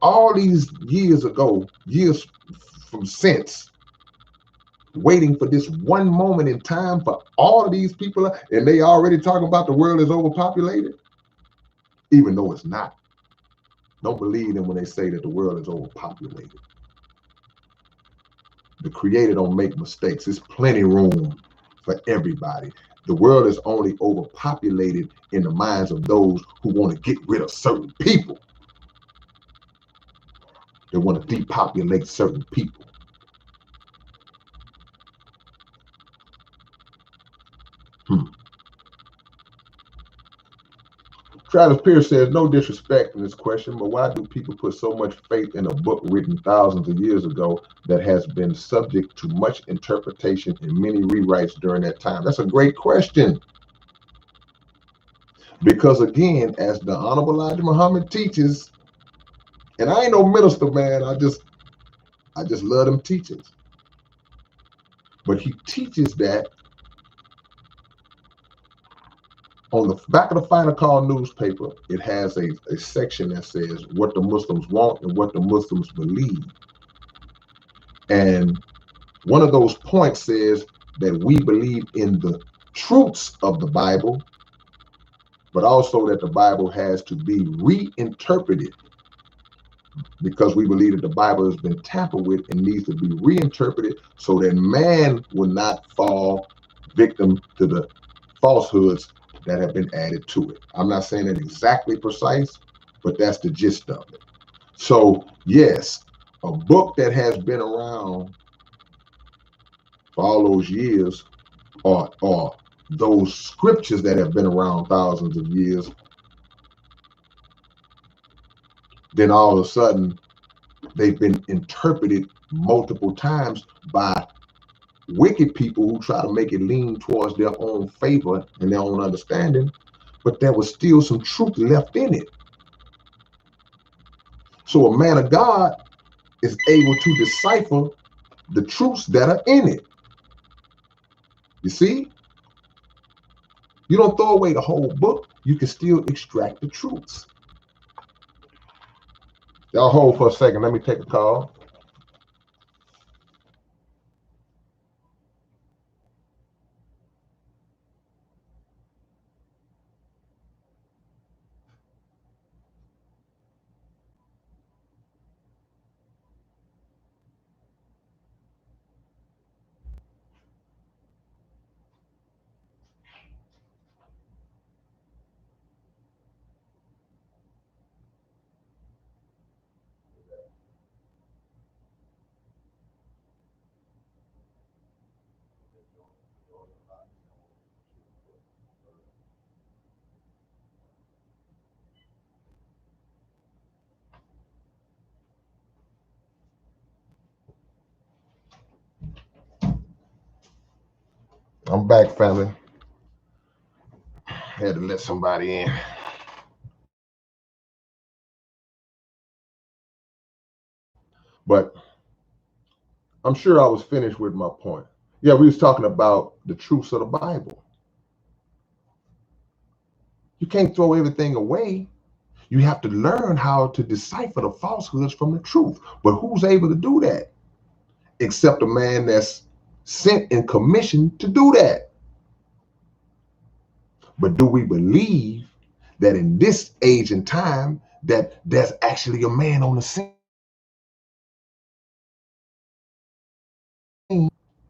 all these years ago, years from since, waiting for this one moment in time for all of these people, and they already talking about the world is overpopulated, even though it's not. Don't believe them when they say that the world is overpopulated. The Creator don't make mistakes. There's plenty room for everybody. The world is only overpopulated in the minds of those who want to get rid of certain people. They want to depopulate certain people. Travis Pierce says, no disrespect in this question, but why do people put so much faith in a book written thousands of years ago that has been subject to much interpretation and many rewrites during that time? That's a great question. Because again, as the Honorable Elijah Muhammad teaches, and I ain't no minister, man, I just love them teachings. But he teaches that on the back of the Final Call newspaper, it has a section that says what the Muslims want and what the Muslims believe. And one of those points says that we believe in the truths of the Bible, but also that the Bible has to be reinterpreted because we believe that the Bible has been tampered with and needs to be reinterpreted so that man will not fall victim to the falsehoods that have been added to it. I'm not saying it exactly precise, but that's the gist of it. So yes, a book that has been around for all those years, or those scriptures that have been around thousands of years, then all of a sudden they've been interpreted multiple times by wicked people who try to make it lean towards their own favor and their own understanding, but there was still some truth left in it. So a man of God is able to decipher the truths that are in it. You see? You don't throw away the whole book. You can still extract the truths. Y'all hold for a second. Let me take a call. I'm back, family. Had to let somebody in. But I'm sure I was finished with my point. Yeah, we was talking about the truths of the Bible. You can't throw everything away. You have to learn how to decipher the falsehoods from the truth. But who's able to do that? Except a man that's sent and commissioned to do that. But do we believe that in this age and time that there's actually a man on the scene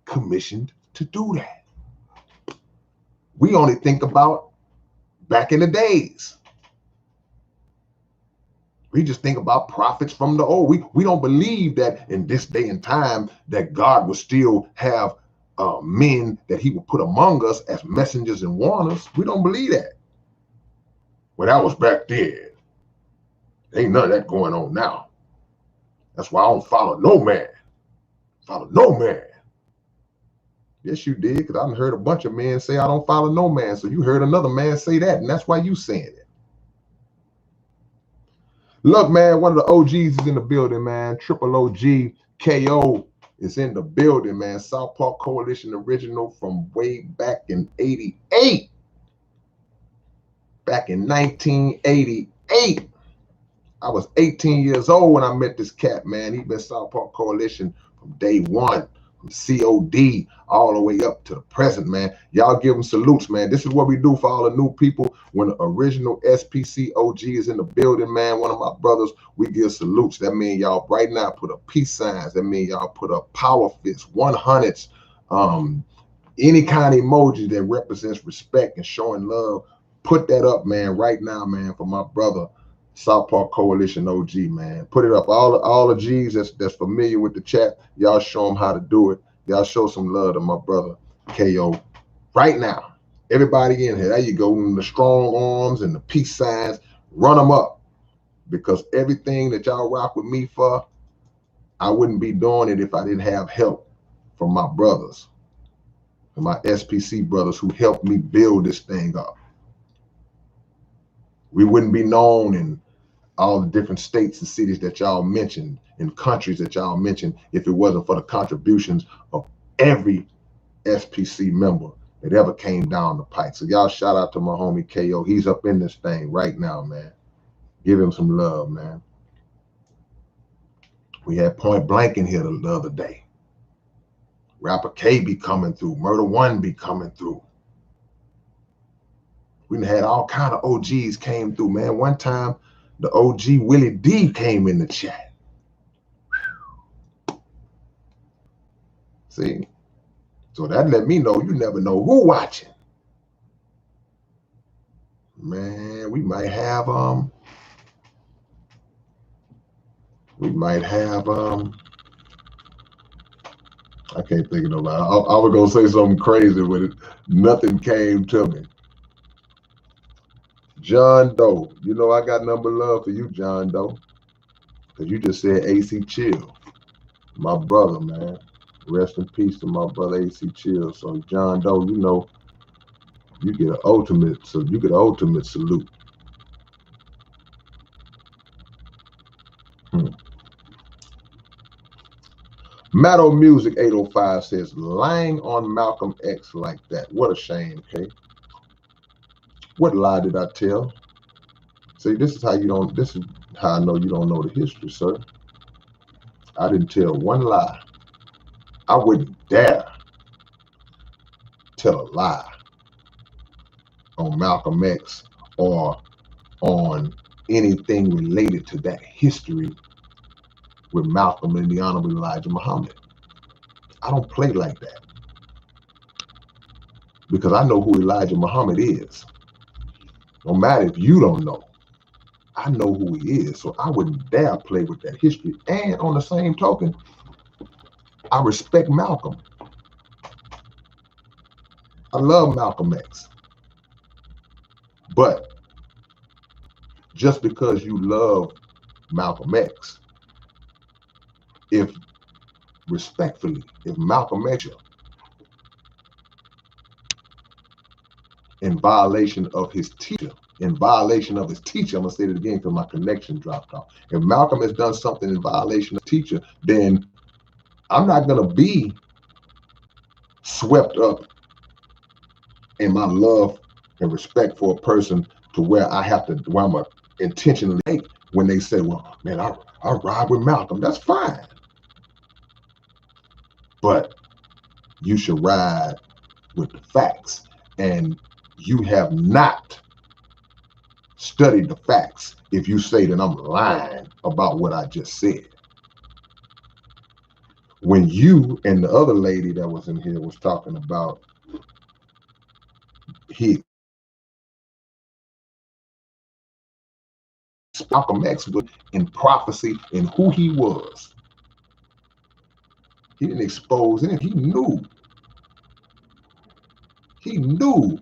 commissioned to do that? We only think about back in the days. We just think about prophets from the old. We don't believe that in this day and time that God will still have men that he will put among us as messengers and warners. We don't believe that. Well, that was back then. Ain't none of that going on now. That's why I don't follow no man. Follow no man. Yes, you did, because I heard a bunch of men say I don't follow no man. So you heard another man say that, and that's why you saying it. Look, man, one of the OGs is in the building, man. Triple OG KO is in the building, man. South Park Coalition original from way back in '88. Back in 1988. 8. I was 18 years old when I met this cat, man. He been South Park Coalition from day one, from COD all the way up to the present, man. Y'all give him salutes, man. This is what we do for all the new people. When the original SPC OG is in the building, man, one of my brothers, we give salutes. That means y'all right now put up peace signs. That means y'all put up power fists, 100s, any kind of emoji that represents respect and showing love. Put that up, man, right now, man, for my brother, South Park Coalition OG, man. Put it up. All the G's that's familiar with the chat, y'all show them how to do it. Y'all show some love to my brother, KO, right now. Everybody in here, there you go. The strong arms and the peace signs, run them up. Because everything that y'all rock with me for, I wouldn't be doing it if I didn't have help from my brothers and my SPC brothers who helped me build this thing up. We wouldn't be known in all the different states and cities that y'all mentioned, in countries that y'all mentioned, if it wasn't for the contributions of every SPC member that ever came down the pike. So y'all shout out to my homie KO. He's up in this thing right now, man. Give him some love, man. We had Point Blank in here the other day. Rapper K be coming through. Murder One be coming through. We had all kind of OGs came through, man. One time, the OG Willie D came in the chat. See? So that let me know you never know who watching. Man, we might have I can't think of nobody. I was gonna say something crazy, but nothing came to me. John Doe, you know I got number love for you, John Doe, because you just said AC Chill, my brother, man. Rest in peace to my brother AC Chill. So John Doe, you know, you get an ultimate, so you get an ultimate salute. Metal Music 805 says, lying on Malcolm X like that. What a shame, K. What lie did I tell? See, this is how I know you don't know the history, sir. I didn't tell one lie. I wouldn't dare tell a lie on Malcolm X or on anything related to that history with Malcolm and the Honorable Elijah Muhammad. I don't play like that because I know who Elijah Muhammad is. No matter if you don't know, I know who he is, so I wouldn't dare play with that history. And on the same token, I respect Malcolm. I love Malcolm X. But just because you love Malcolm X, if Malcolm X in violation of his teacher, I'm going to say it again because my connection dropped off. If Malcolm has done something in violation of teacher, then I'm not going to be swept up in my love and respect for a person to where I'm intentionally hate when they say, well, man, I ride with Malcolm. That's fine. But you should ride with the facts. And you have not studied the facts if you say that I'm lying about what I just said. When you and the other lady that was in here was talking about Malcolm X was in prophecy and who he was. He didn't expose it. He knew. He knew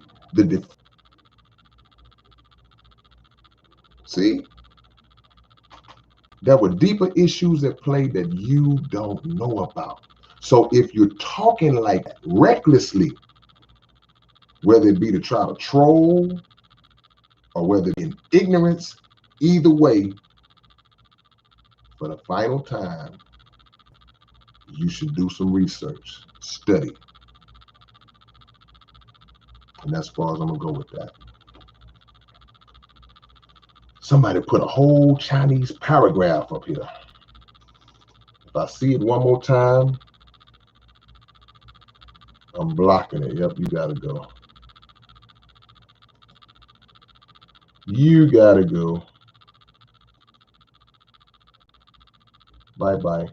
See? There were deeper issues at play that you don't know about. So if you're talking like that, recklessly, whether it be to try to troll or whether it be in ignorance, either way, for the final time, you should do some research, study. And that's as far as I'm going to go with that. Somebody put a whole Chinese paragraph up here. If I see it one more time, I'm blocking it. Yep, you gotta go. You gotta go. Bye-bye.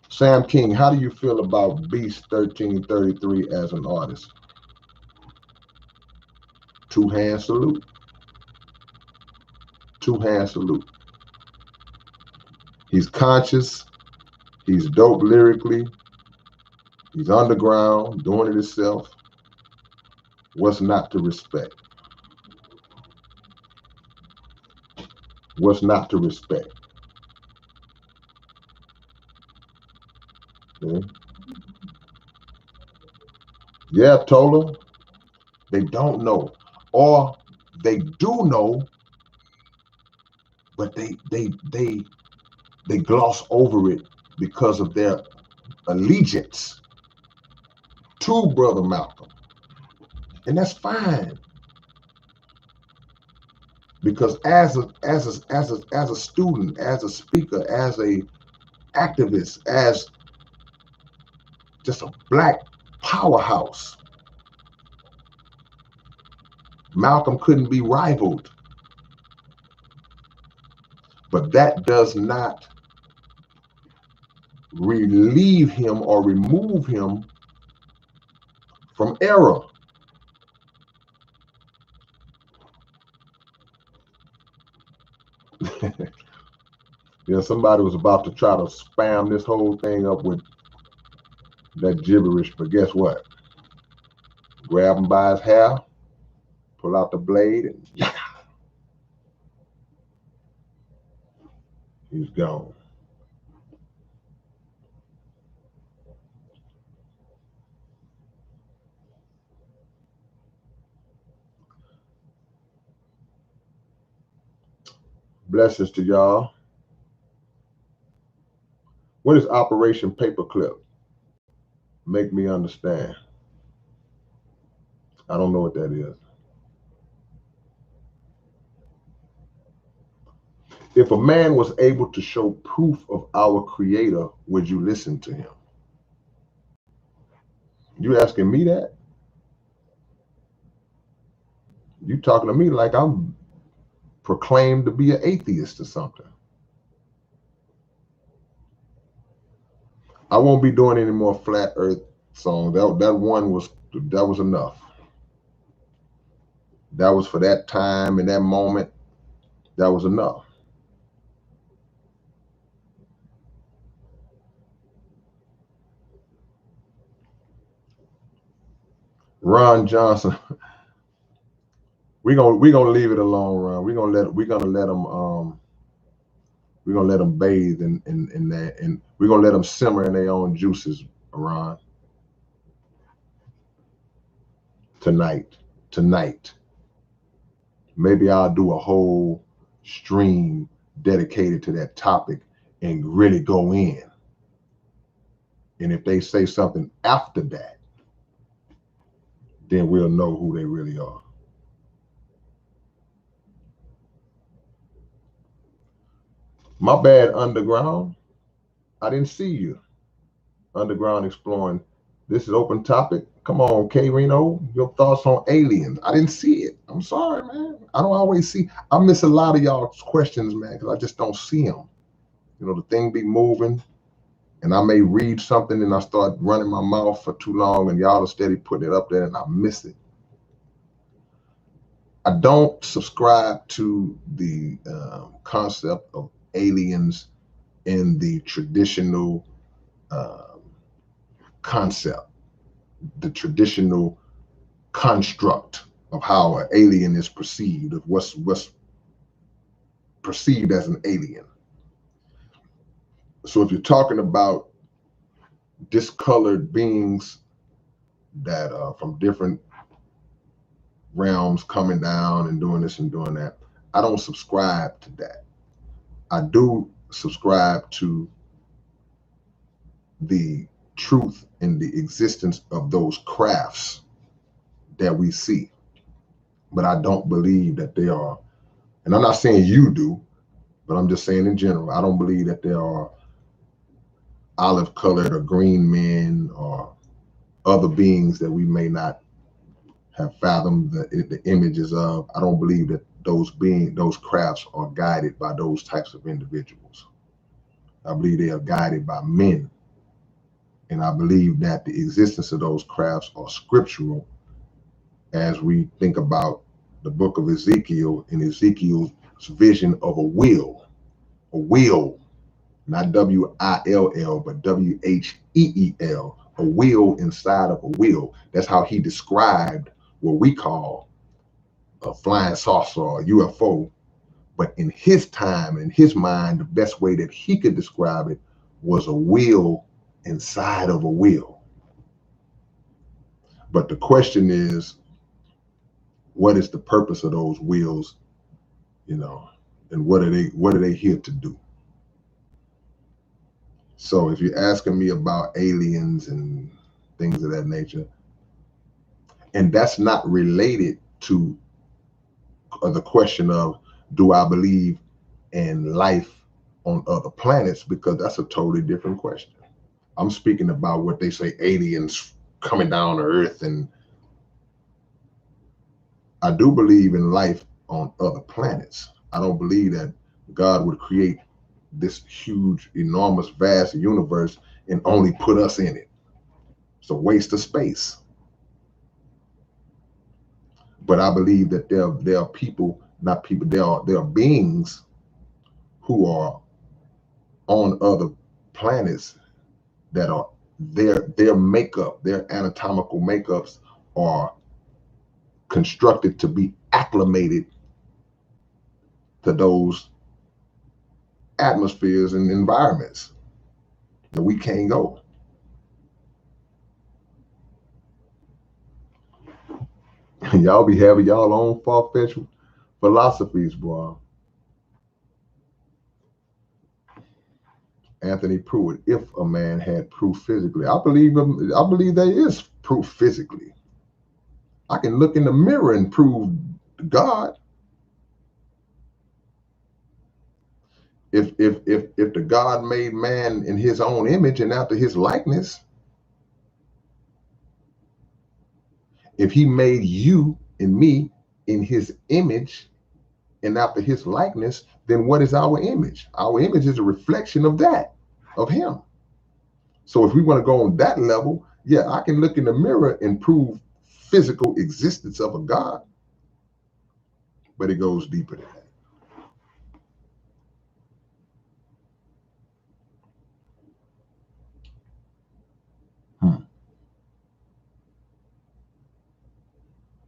Sam King, how do you feel about Beast 1333 as an artist? Two-hand salute. Two-hand salute. He's conscious. He's dope lyrically. He's underground, doing it himself. What's not to respect? What's not to respect? Okay. Yeah, Tola, they don't know. Or they do know, but they gloss over it because of their allegiance to Brother Malcolm. And that's fine. Because as a student, as a speaker, as a activist, as just a black powerhouse, Malcolm couldn't be rivaled. But that does not relieve him or remove him from error. Yeah, somebody was about to try to spam this whole thing up with that gibberish, but guess what? Grab him by his hair, pull out the blade, and he's gone. Blessings to y'all. What is Operation Paperclip? Make me understand. I don't know what that is. If a man was able to show proof of our Creator, would you listen to him? You asking me that? You talking to me like I'm proclaimed to be an atheist or something. I won't be doing any more flat earth songs. That was enough. That was for that time and that moment. That was enough. Ron Johnson, we're gonna leave it alone, Ron. We're gonna let them bathe in that, and we're gonna let them simmer in their own juices, Ron. Tonight. Maybe I'll do a whole stream dedicated to that topic and really go in. And if they say something after that, then we'll know who they really are. My bad, Underground. I didn't see you. Underground Exploring. This is open topic. Come on, K-Rino. Your thoughts on aliens. I didn't see it. I'm sorry, man. I don't always see. I miss a lot of y'all's questions, man, because I just don't see them. You know, the thing be moving, and I may read something and I start running my mouth for too long, and y'all are steady putting it up there, and I miss it. I don't subscribe to the concept of aliens in the traditional concept, the traditional construct of how an alien is perceived, of what's perceived as an alien. So if you're talking about discolored beings that are from different realms coming down and doing this and doing that, I don't subscribe to that. I do subscribe to the truth in the existence of those crafts that we see, but I don't believe that they are And I'm not saying you do, but I'm just saying in general, I don't believe that there are olive colored or green men or other beings that we may not have fathomed the images of. I don't believe that those crafts are guided by those types of individuals. I believe they are guided by men. And I believe that the existence of those crafts are scriptural, as we think about the book of Ezekiel and Ezekiel's vision of a wheel, not W-I-L-L, but W-H-E-E-L, a wheel inside of a wheel. That's how he described what we call a flying saucer or UFO. But in his time, in his mind, the best way that he could describe it was a wheel inside of a wheel. But the question is, what is the purpose of those wheels, and what are they here to do? So if you're asking me about aliens and things of that nature, and that's not related to the question of, do I believe in life on other planets? Because that's a totally different question. I'm speaking about what they say, aliens coming down to Earth, and I do believe in life on other planets. I don't believe that God would create this huge, enormous, vast universe and only put us in it. It's a waste of space. But I believe that there are people, not people, there are beings who are on other planets that are their makeup, their anatomical makeups are constructed to be acclimated to those atmospheres and environments that we can't go. Y'all be having y'all own far-fetched philosophies, boy. Anthony Pruitt, if a man had proof physically, I believe there is proof physically. I can look in the mirror and prove God. If the God made man in his own image and after his likeness, if he made you and me in his image and after his likeness, then what is our image? Our image is a reflection of that, of him. So if we want to go on that level, yeah, I can look in the mirror and prove physical existence of a God, but it goes deeper than that.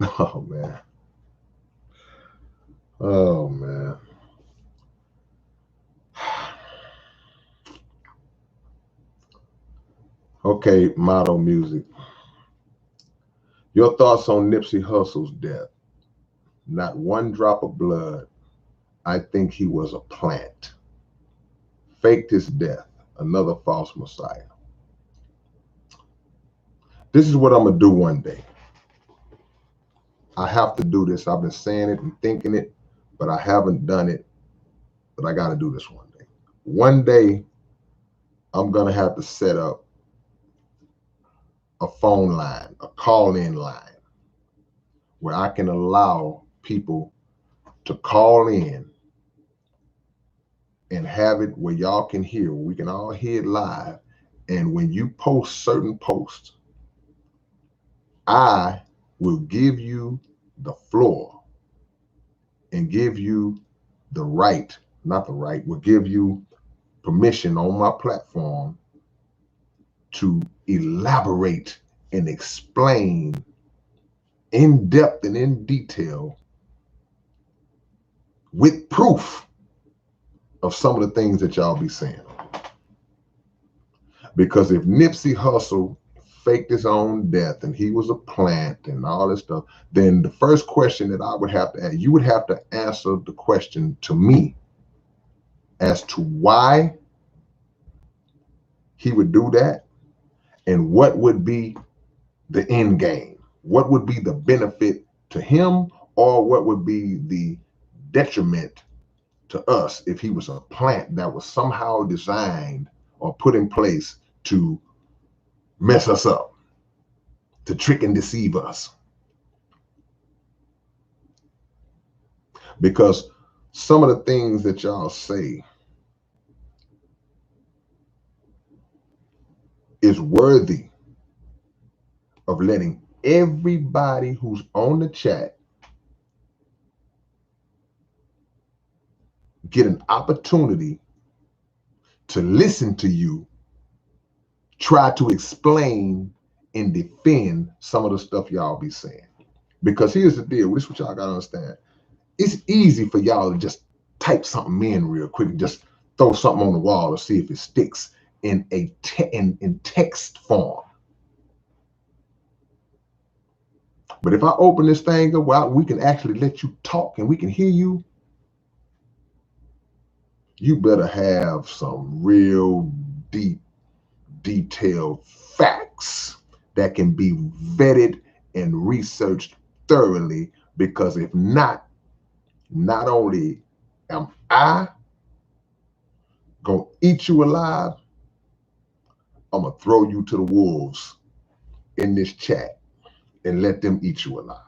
Oh man. Oh man. Okay, Model Music. Your thoughts on Nipsey Hussle's death? Not one drop of blood. I think he was a plant. Faked his death. Another false messiah. This is what I'm going to do one day. I have to do this. I've been saying it and thinking it, but I haven't done it. But I got to do this one day. One day, I'm going to have to set up a phone line, a call-in line, where I can allow people to call in and have it where y'all can hear, we can all hear it live. And when you post certain posts, I will give you the floor and give you the right, not the right, will give you permission on my platform to elaborate and explain in depth and in detail with proof of some of the things that y'all be saying. Because if Nipsey Hussle faked his own death and he was a plant and all this stuff, then the first question that I would have to ask, you would have to answer the question to me as to why he would do that and what would be the end game. What would be the benefit to him, or what would be the detriment to us if he was a plant that was somehow designed or put in place to mess us up, to trick and deceive us. Because some of the things that y'all say is worthy of letting everybody who's on the chat get an opportunity to listen to you try to explain and defend some of the stuff y'all be saying. Because here's the deal, this is what y'all gotta understand. It's easy for y'all to just type something in real quick and just throw something on the wall to see if it sticks in in text form. But if I open this thing up, well, we can actually let you talk and we can hear you. You better have some real deep, detailed facts that can be vetted and researched thoroughly, because if not only am I gonna eat you alive, I'm gonna throw you to the wolves in this chat and let them eat you alive.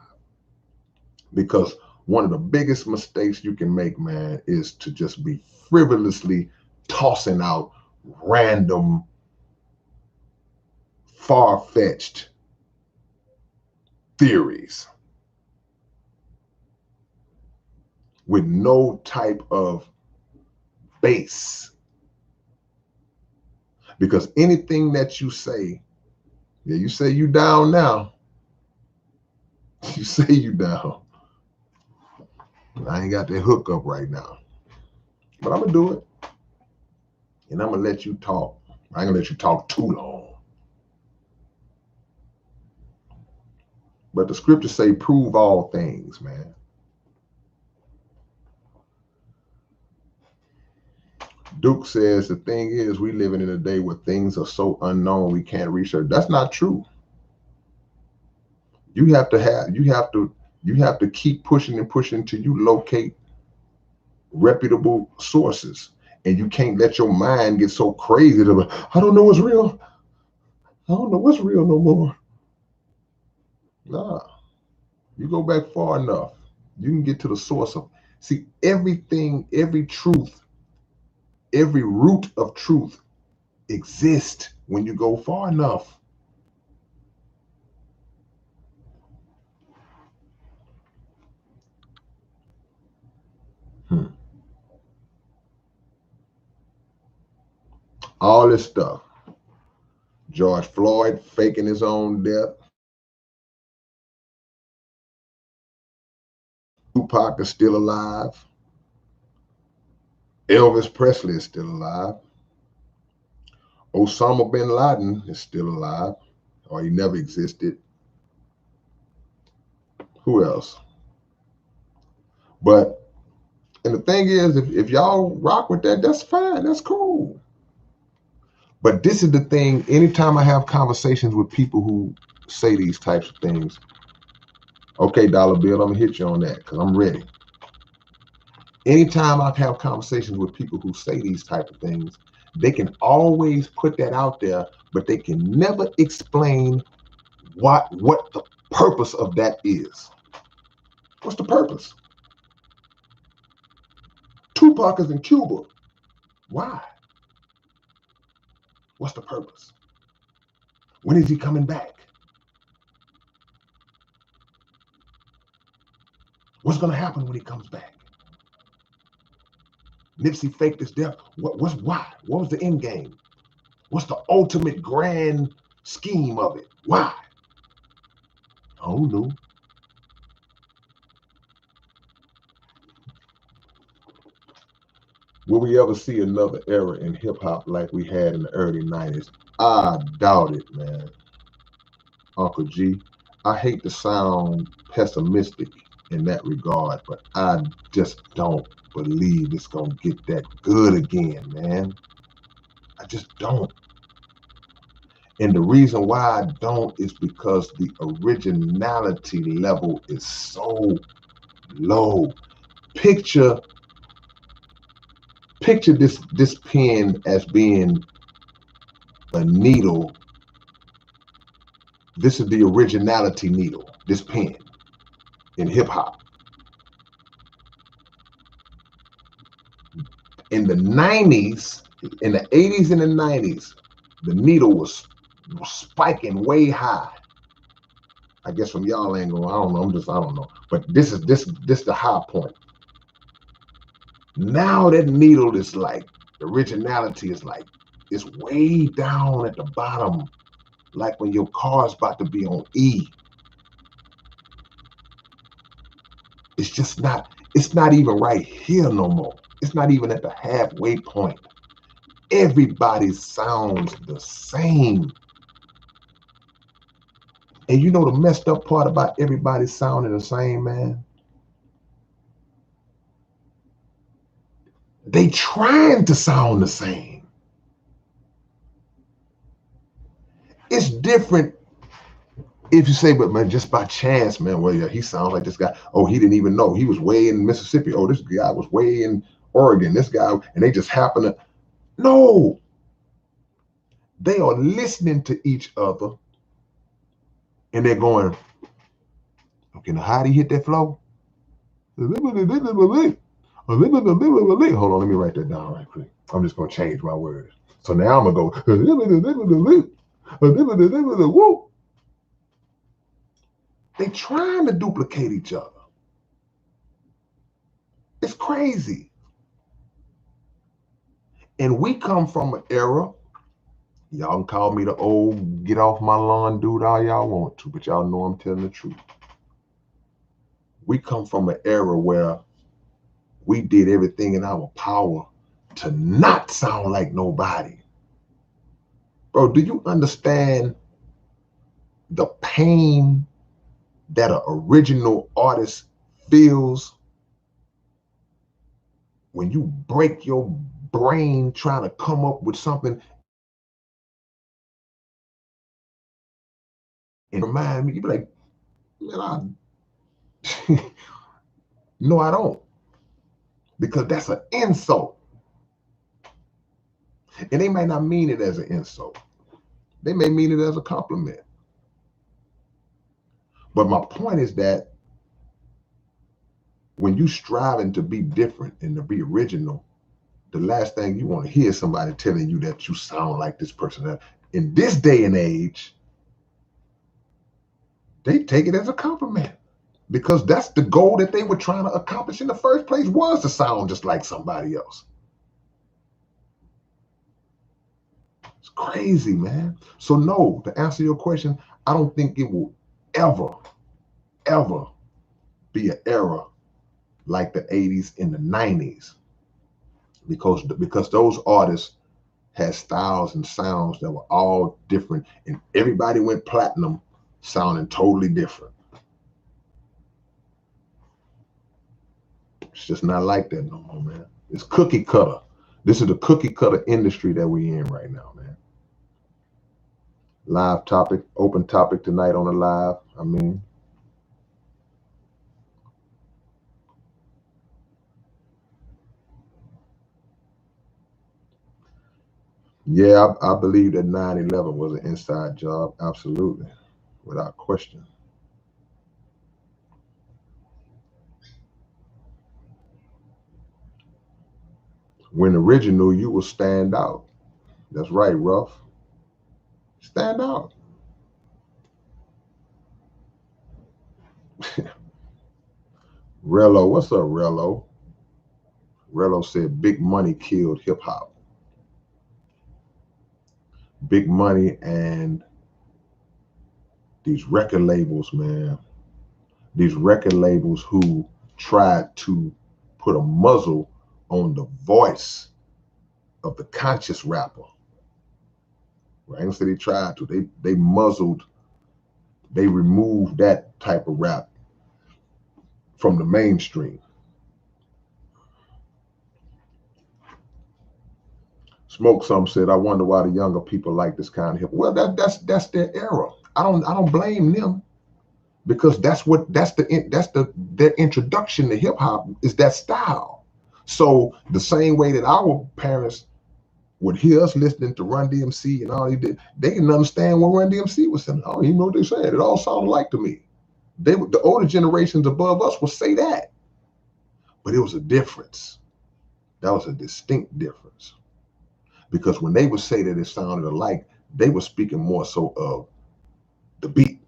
Because one of the biggest mistakes you can make, man, is to just be frivolously tossing out random, far-fetched theories with no type of base. Because anything that you say, yeah, you say you down now. You say you down. I ain't got that hookup right now. But I'm going to do it. And I'm going to let you talk. I ain't going to let you talk too long. But the scriptures say, prove all things, man. Duke says the thing is, we living in a day where things are so unknown we can't research. That's not true. You have to keep pushing and pushing until you locate reputable sources. And you can't let your mind get so crazy to, I don't know what's real. I don't know what's real no more. Nah. You go back far enough, you can get to the source of, see, everything, every truth, every root of truth exists when you go far enough. All this stuff. George Floyd faking his own death. Tupac is still alive. Elvis Presley is still alive. Osama bin Laden is still alive, or he never existed. Who else? But, and the thing is, if y'all rock with that, that's fine, that's cool. But this is the thing, anytime I have conversations with people who say these types of things, okay, Dollar Bill, I'm gonna hit you on that because I'm ready. Anytime I have conversations with people who say these type of things, they can always put that out there, but they can never explain what the purpose of that is. What's the purpose? Tupac is in Cuba. Why? What's the purpose? When is he coming back? What's going to happen when he comes back? Nipsey faked his death. Why? What was the end game? What's the ultimate grand scheme of it? Why? I don't know. Will we ever see another era in hip hop like we had in the early 90s? I doubt it, man. Uncle G, I hate to sound pessimistic in that regard, but I just don't believe it's gonna get that good again, man. I just don't. And the reason why I don't is because the originality level is so low. Picture this pen as being a needle. This is the originality needle, this pen in hip hop. In the 90s, in the 80s and the 90s, the needle was spiking way high. I guess from y'all angle, I don't know, I don't know. But this is the high point. Now that needle is like, the originality is like, it's way down at the bottom, like when your car's about to be on E. It's just not, it's not even right here no more. It's not even at the halfway point. Everybody sounds the same. And you know the messed up part about everybody sounding the same, man? They trying to sound the same. It's different if you say, but man, just by chance, man, well, yeah, he sounds like this guy. Oh, he didn't even know. He was way in Mississippi. Oh, this guy was way in Oregon. This guy, and they just happen to. No. They are listening to each other and they're going, okay, now how do you hit that flow? Hold on, let me write that down right quick. I'm just going to change my words. So now I'm going to go, woo. They trying to duplicate each other. It's crazy. And we come from an era, y'all can call me the old get off my lawn dude all y'all want to, but y'all know I'm telling the truth. We come from an era where we did everything in our power to not sound like nobody. Bro, do you understand the pain that an original artist feels when you break your brain trying to come up with something and remind me? You be like, man, no, I don't. Because that's an insult. And they might not mean it as an insult. They may mean it as a compliment. But my point is that when you striving to be different and to be original, the last thing you want to hear is somebody telling you that you sound like this person. In this day and age, they take it as a compliment because that's the goal that they were trying to accomplish in the first place, was to sound just like somebody else. It's crazy, man. So no, to answer your question, I don't think it will ever be an era like the 80s and the 90s because those artists had styles and sounds that were all different, and everybody went platinum sounding totally different. It's just not like that no more, man. It's cookie cutter. This is the cookie cutter industry that we in right now, man. Live topic, open topic tonight on the live. I mean, yeah, I believe that 9/11 was an inside job. Absolutely. Without question. When original, you will stand out. That's right, Ruff. Stand out. Rello, what's up, Rello? Rello said big money killed hip hop. Big money and these record labels, man. These record labels who tried to put a muzzle on the voice of the conscious rapper. Right? I didn't say they tried to. They muzzled, they removed that type of rap from the mainstream. Smoke Some said, I wonder why the younger people like this kind of hip. Well, that's their era. I don't blame them. because their introduction to hip hop is that style. So the same way that our parents would hear us listening to Run DMC and all they didn't understand what Run DMC was saying. I don't even know what they said. It all sounded like to me. The older generations above us would say that, but it was a difference. That was a distinct difference, because when they would say that it sounded alike, they were speaking more so of the beat.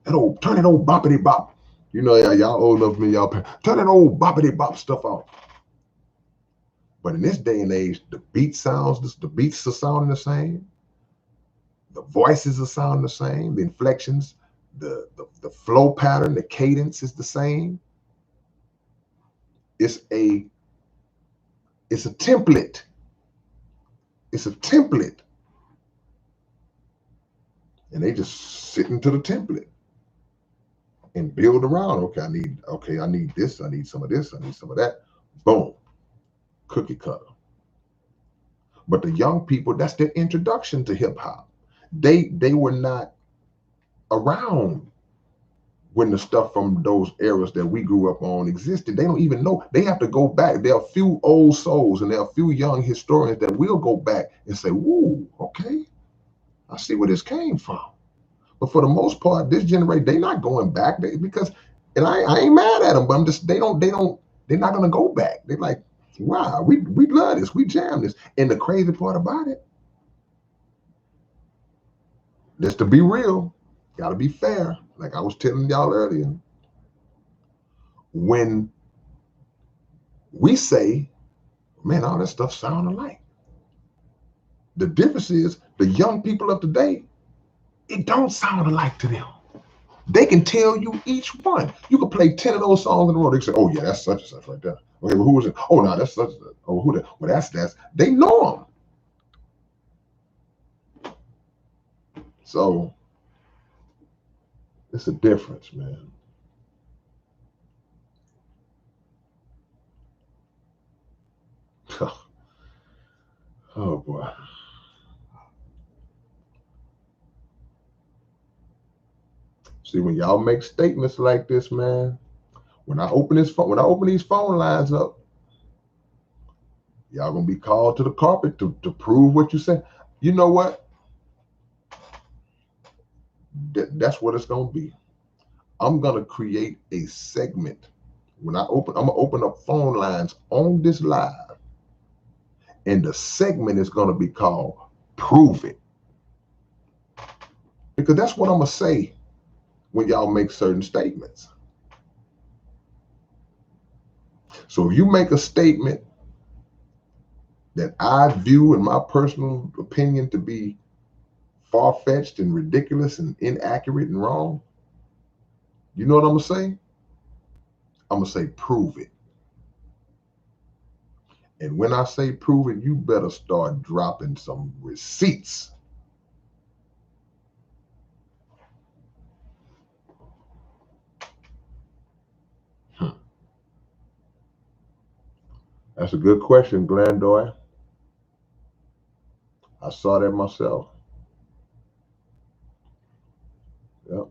Turn that old boppity bop. You know, y'all old enough for me, y'all turn that old boppity bop stuff off. But in this day and age, the beats are sounding the same. The voices are sounding the same. The inflections, the flow pattern, the cadence is the same. It's a template. It's a template. And they just sit into the template and build around. Okay, I need this, I need some of this, I need some of that. Boom. Cookie cutter. But the young people, that's their introduction to hip hop. They were not around when the stuff from those eras that we grew up on existed. They don't even know. They have to go back. There are a few old souls and there are a few young historians that will go back and say, "Woo, okay, I see where this came from." But for the most part, this generation, they're not going back because, and I ain't mad at them, but I'm just, they're not gonna go back. They're like, wow, we love this, we jam this. And the crazy part about it, just to be real, gotta be fair. Like I was telling y'all earlier, when we say, man, all that stuff sound alike. The difference is the young people of today, it don't sound alike to them. They can tell you each one. You can play 10 of those songs in a row. They say, oh yeah, that's such and such right there. Okay, well, who was it? Oh no, that's such and such. Oh, who that? Well, that's. They know them. So it's a difference, man. Oh boy. See, when y'all make statements like this, man, when I open these phone lines up, y'all gonna be called to the carpet to prove what you say. You know what? That's what it's gonna be. I'm gonna create a segment. I'm gonna open up phone lines on this live, and the segment is gonna be called "Prove It," because that's what I'm gonna say when y'all make certain statements. So if you make a statement that I view, in my personal opinion, to be far-fetched and ridiculous and inaccurate and wrong, you know what I'm gonna say? I'm gonna say prove it. And when I say prove it, you better start dropping some receipts. That's a good question, Glendoy. I saw that myself. Yep.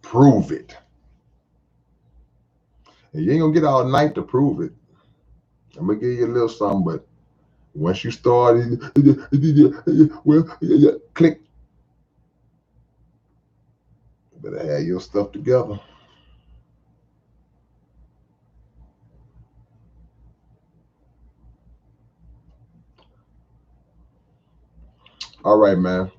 Prove it. And you ain't gonna get all night to prove it. I'm gonna give you a little something, but once you start, well, click. You better have your stuff together. All right, man.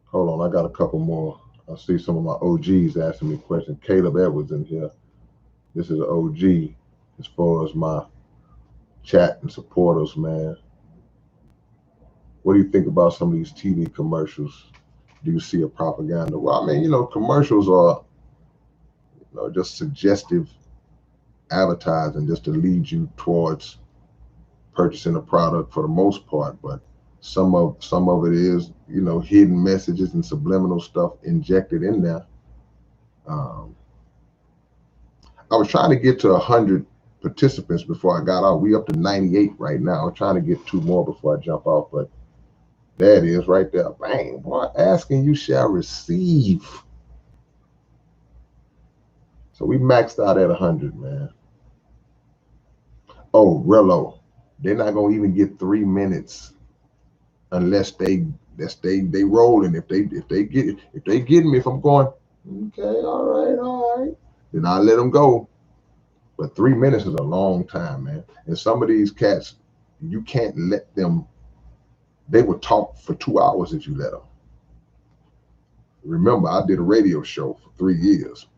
Hold on, I got a couple more. I see some of my OGs asking me questions. Caleb Edwards in here. This is an OG as far as my chat and supporters, man. What do you think about some of these TV commercials? Do you see a propaganda? Well, I mean, commercials are, just suggestive advertising just to lead you towards purchasing a product for the most part, but some of it is, hidden messages and subliminal stuff injected in there. I was trying to get to 100 participants before I got out. We up to 98 right now. I'm trying to get 2 more before I jump off, but there it is right there. Bang, boy, asking you shall receive. So we maxed out at 100, man. Oh, Rello, they're not gonna even get 3 minutes unless they rolling. If they get me, if I'm going, okay, all right, then I let them go. But 3 minutes is a long time, man. And some of these cats, you can't let them. They would talk for 2 hours if you let them. Remember, I did a radio show for 3 years,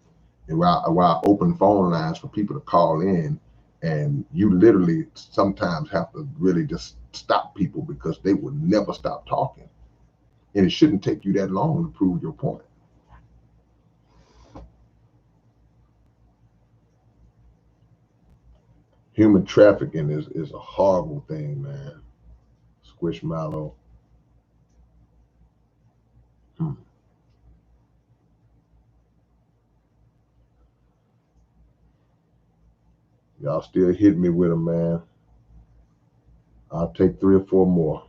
and where I opened phone lines for people to call in, and you literally sometimes have to really just stop people because they will never stop talking. And it shouldn't take you that long to prove your point. Human trafficking is a horrible thing, man. Squishmallow. Y'all still hit me with them, man. I'll take 3 or 4 more.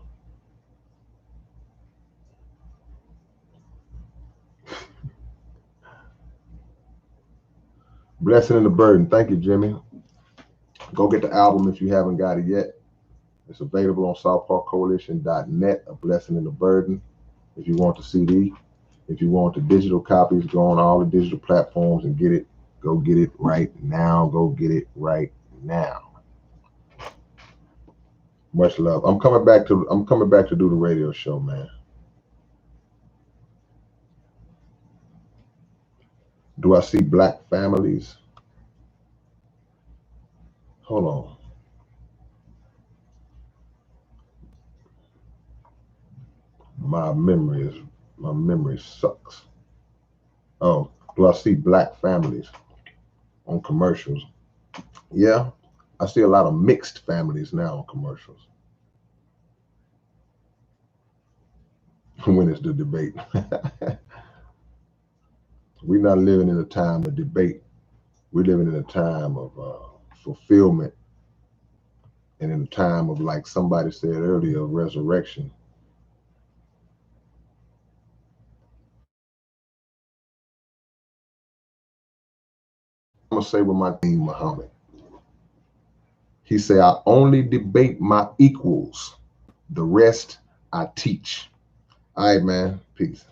Blessing and the Burden. Thank you, Jimmy. Go get the album if you haven't got it yet. It's available on southparkcoalition.net. A Blessing and the Burden. If you want the CD, if you want the digital copies, go on all the digital platforms and get it. Go get it right now. Go get it right now. Much love. I'm coming back to do the radio show, man. Do I see black families? Hold on. My memory sucks. Oh, do I see black families on commercials? Yeah, I see a lot of mixed families now on commercials. When is the debate? We're not living in a time of debate. We're living in a time of fulfillment, and in a time of, like somebody said earlier, resurrection. I'm gonna say with my team, Muhammad. He said, I only debate my equals. The rest I teach. All right, man. Peace.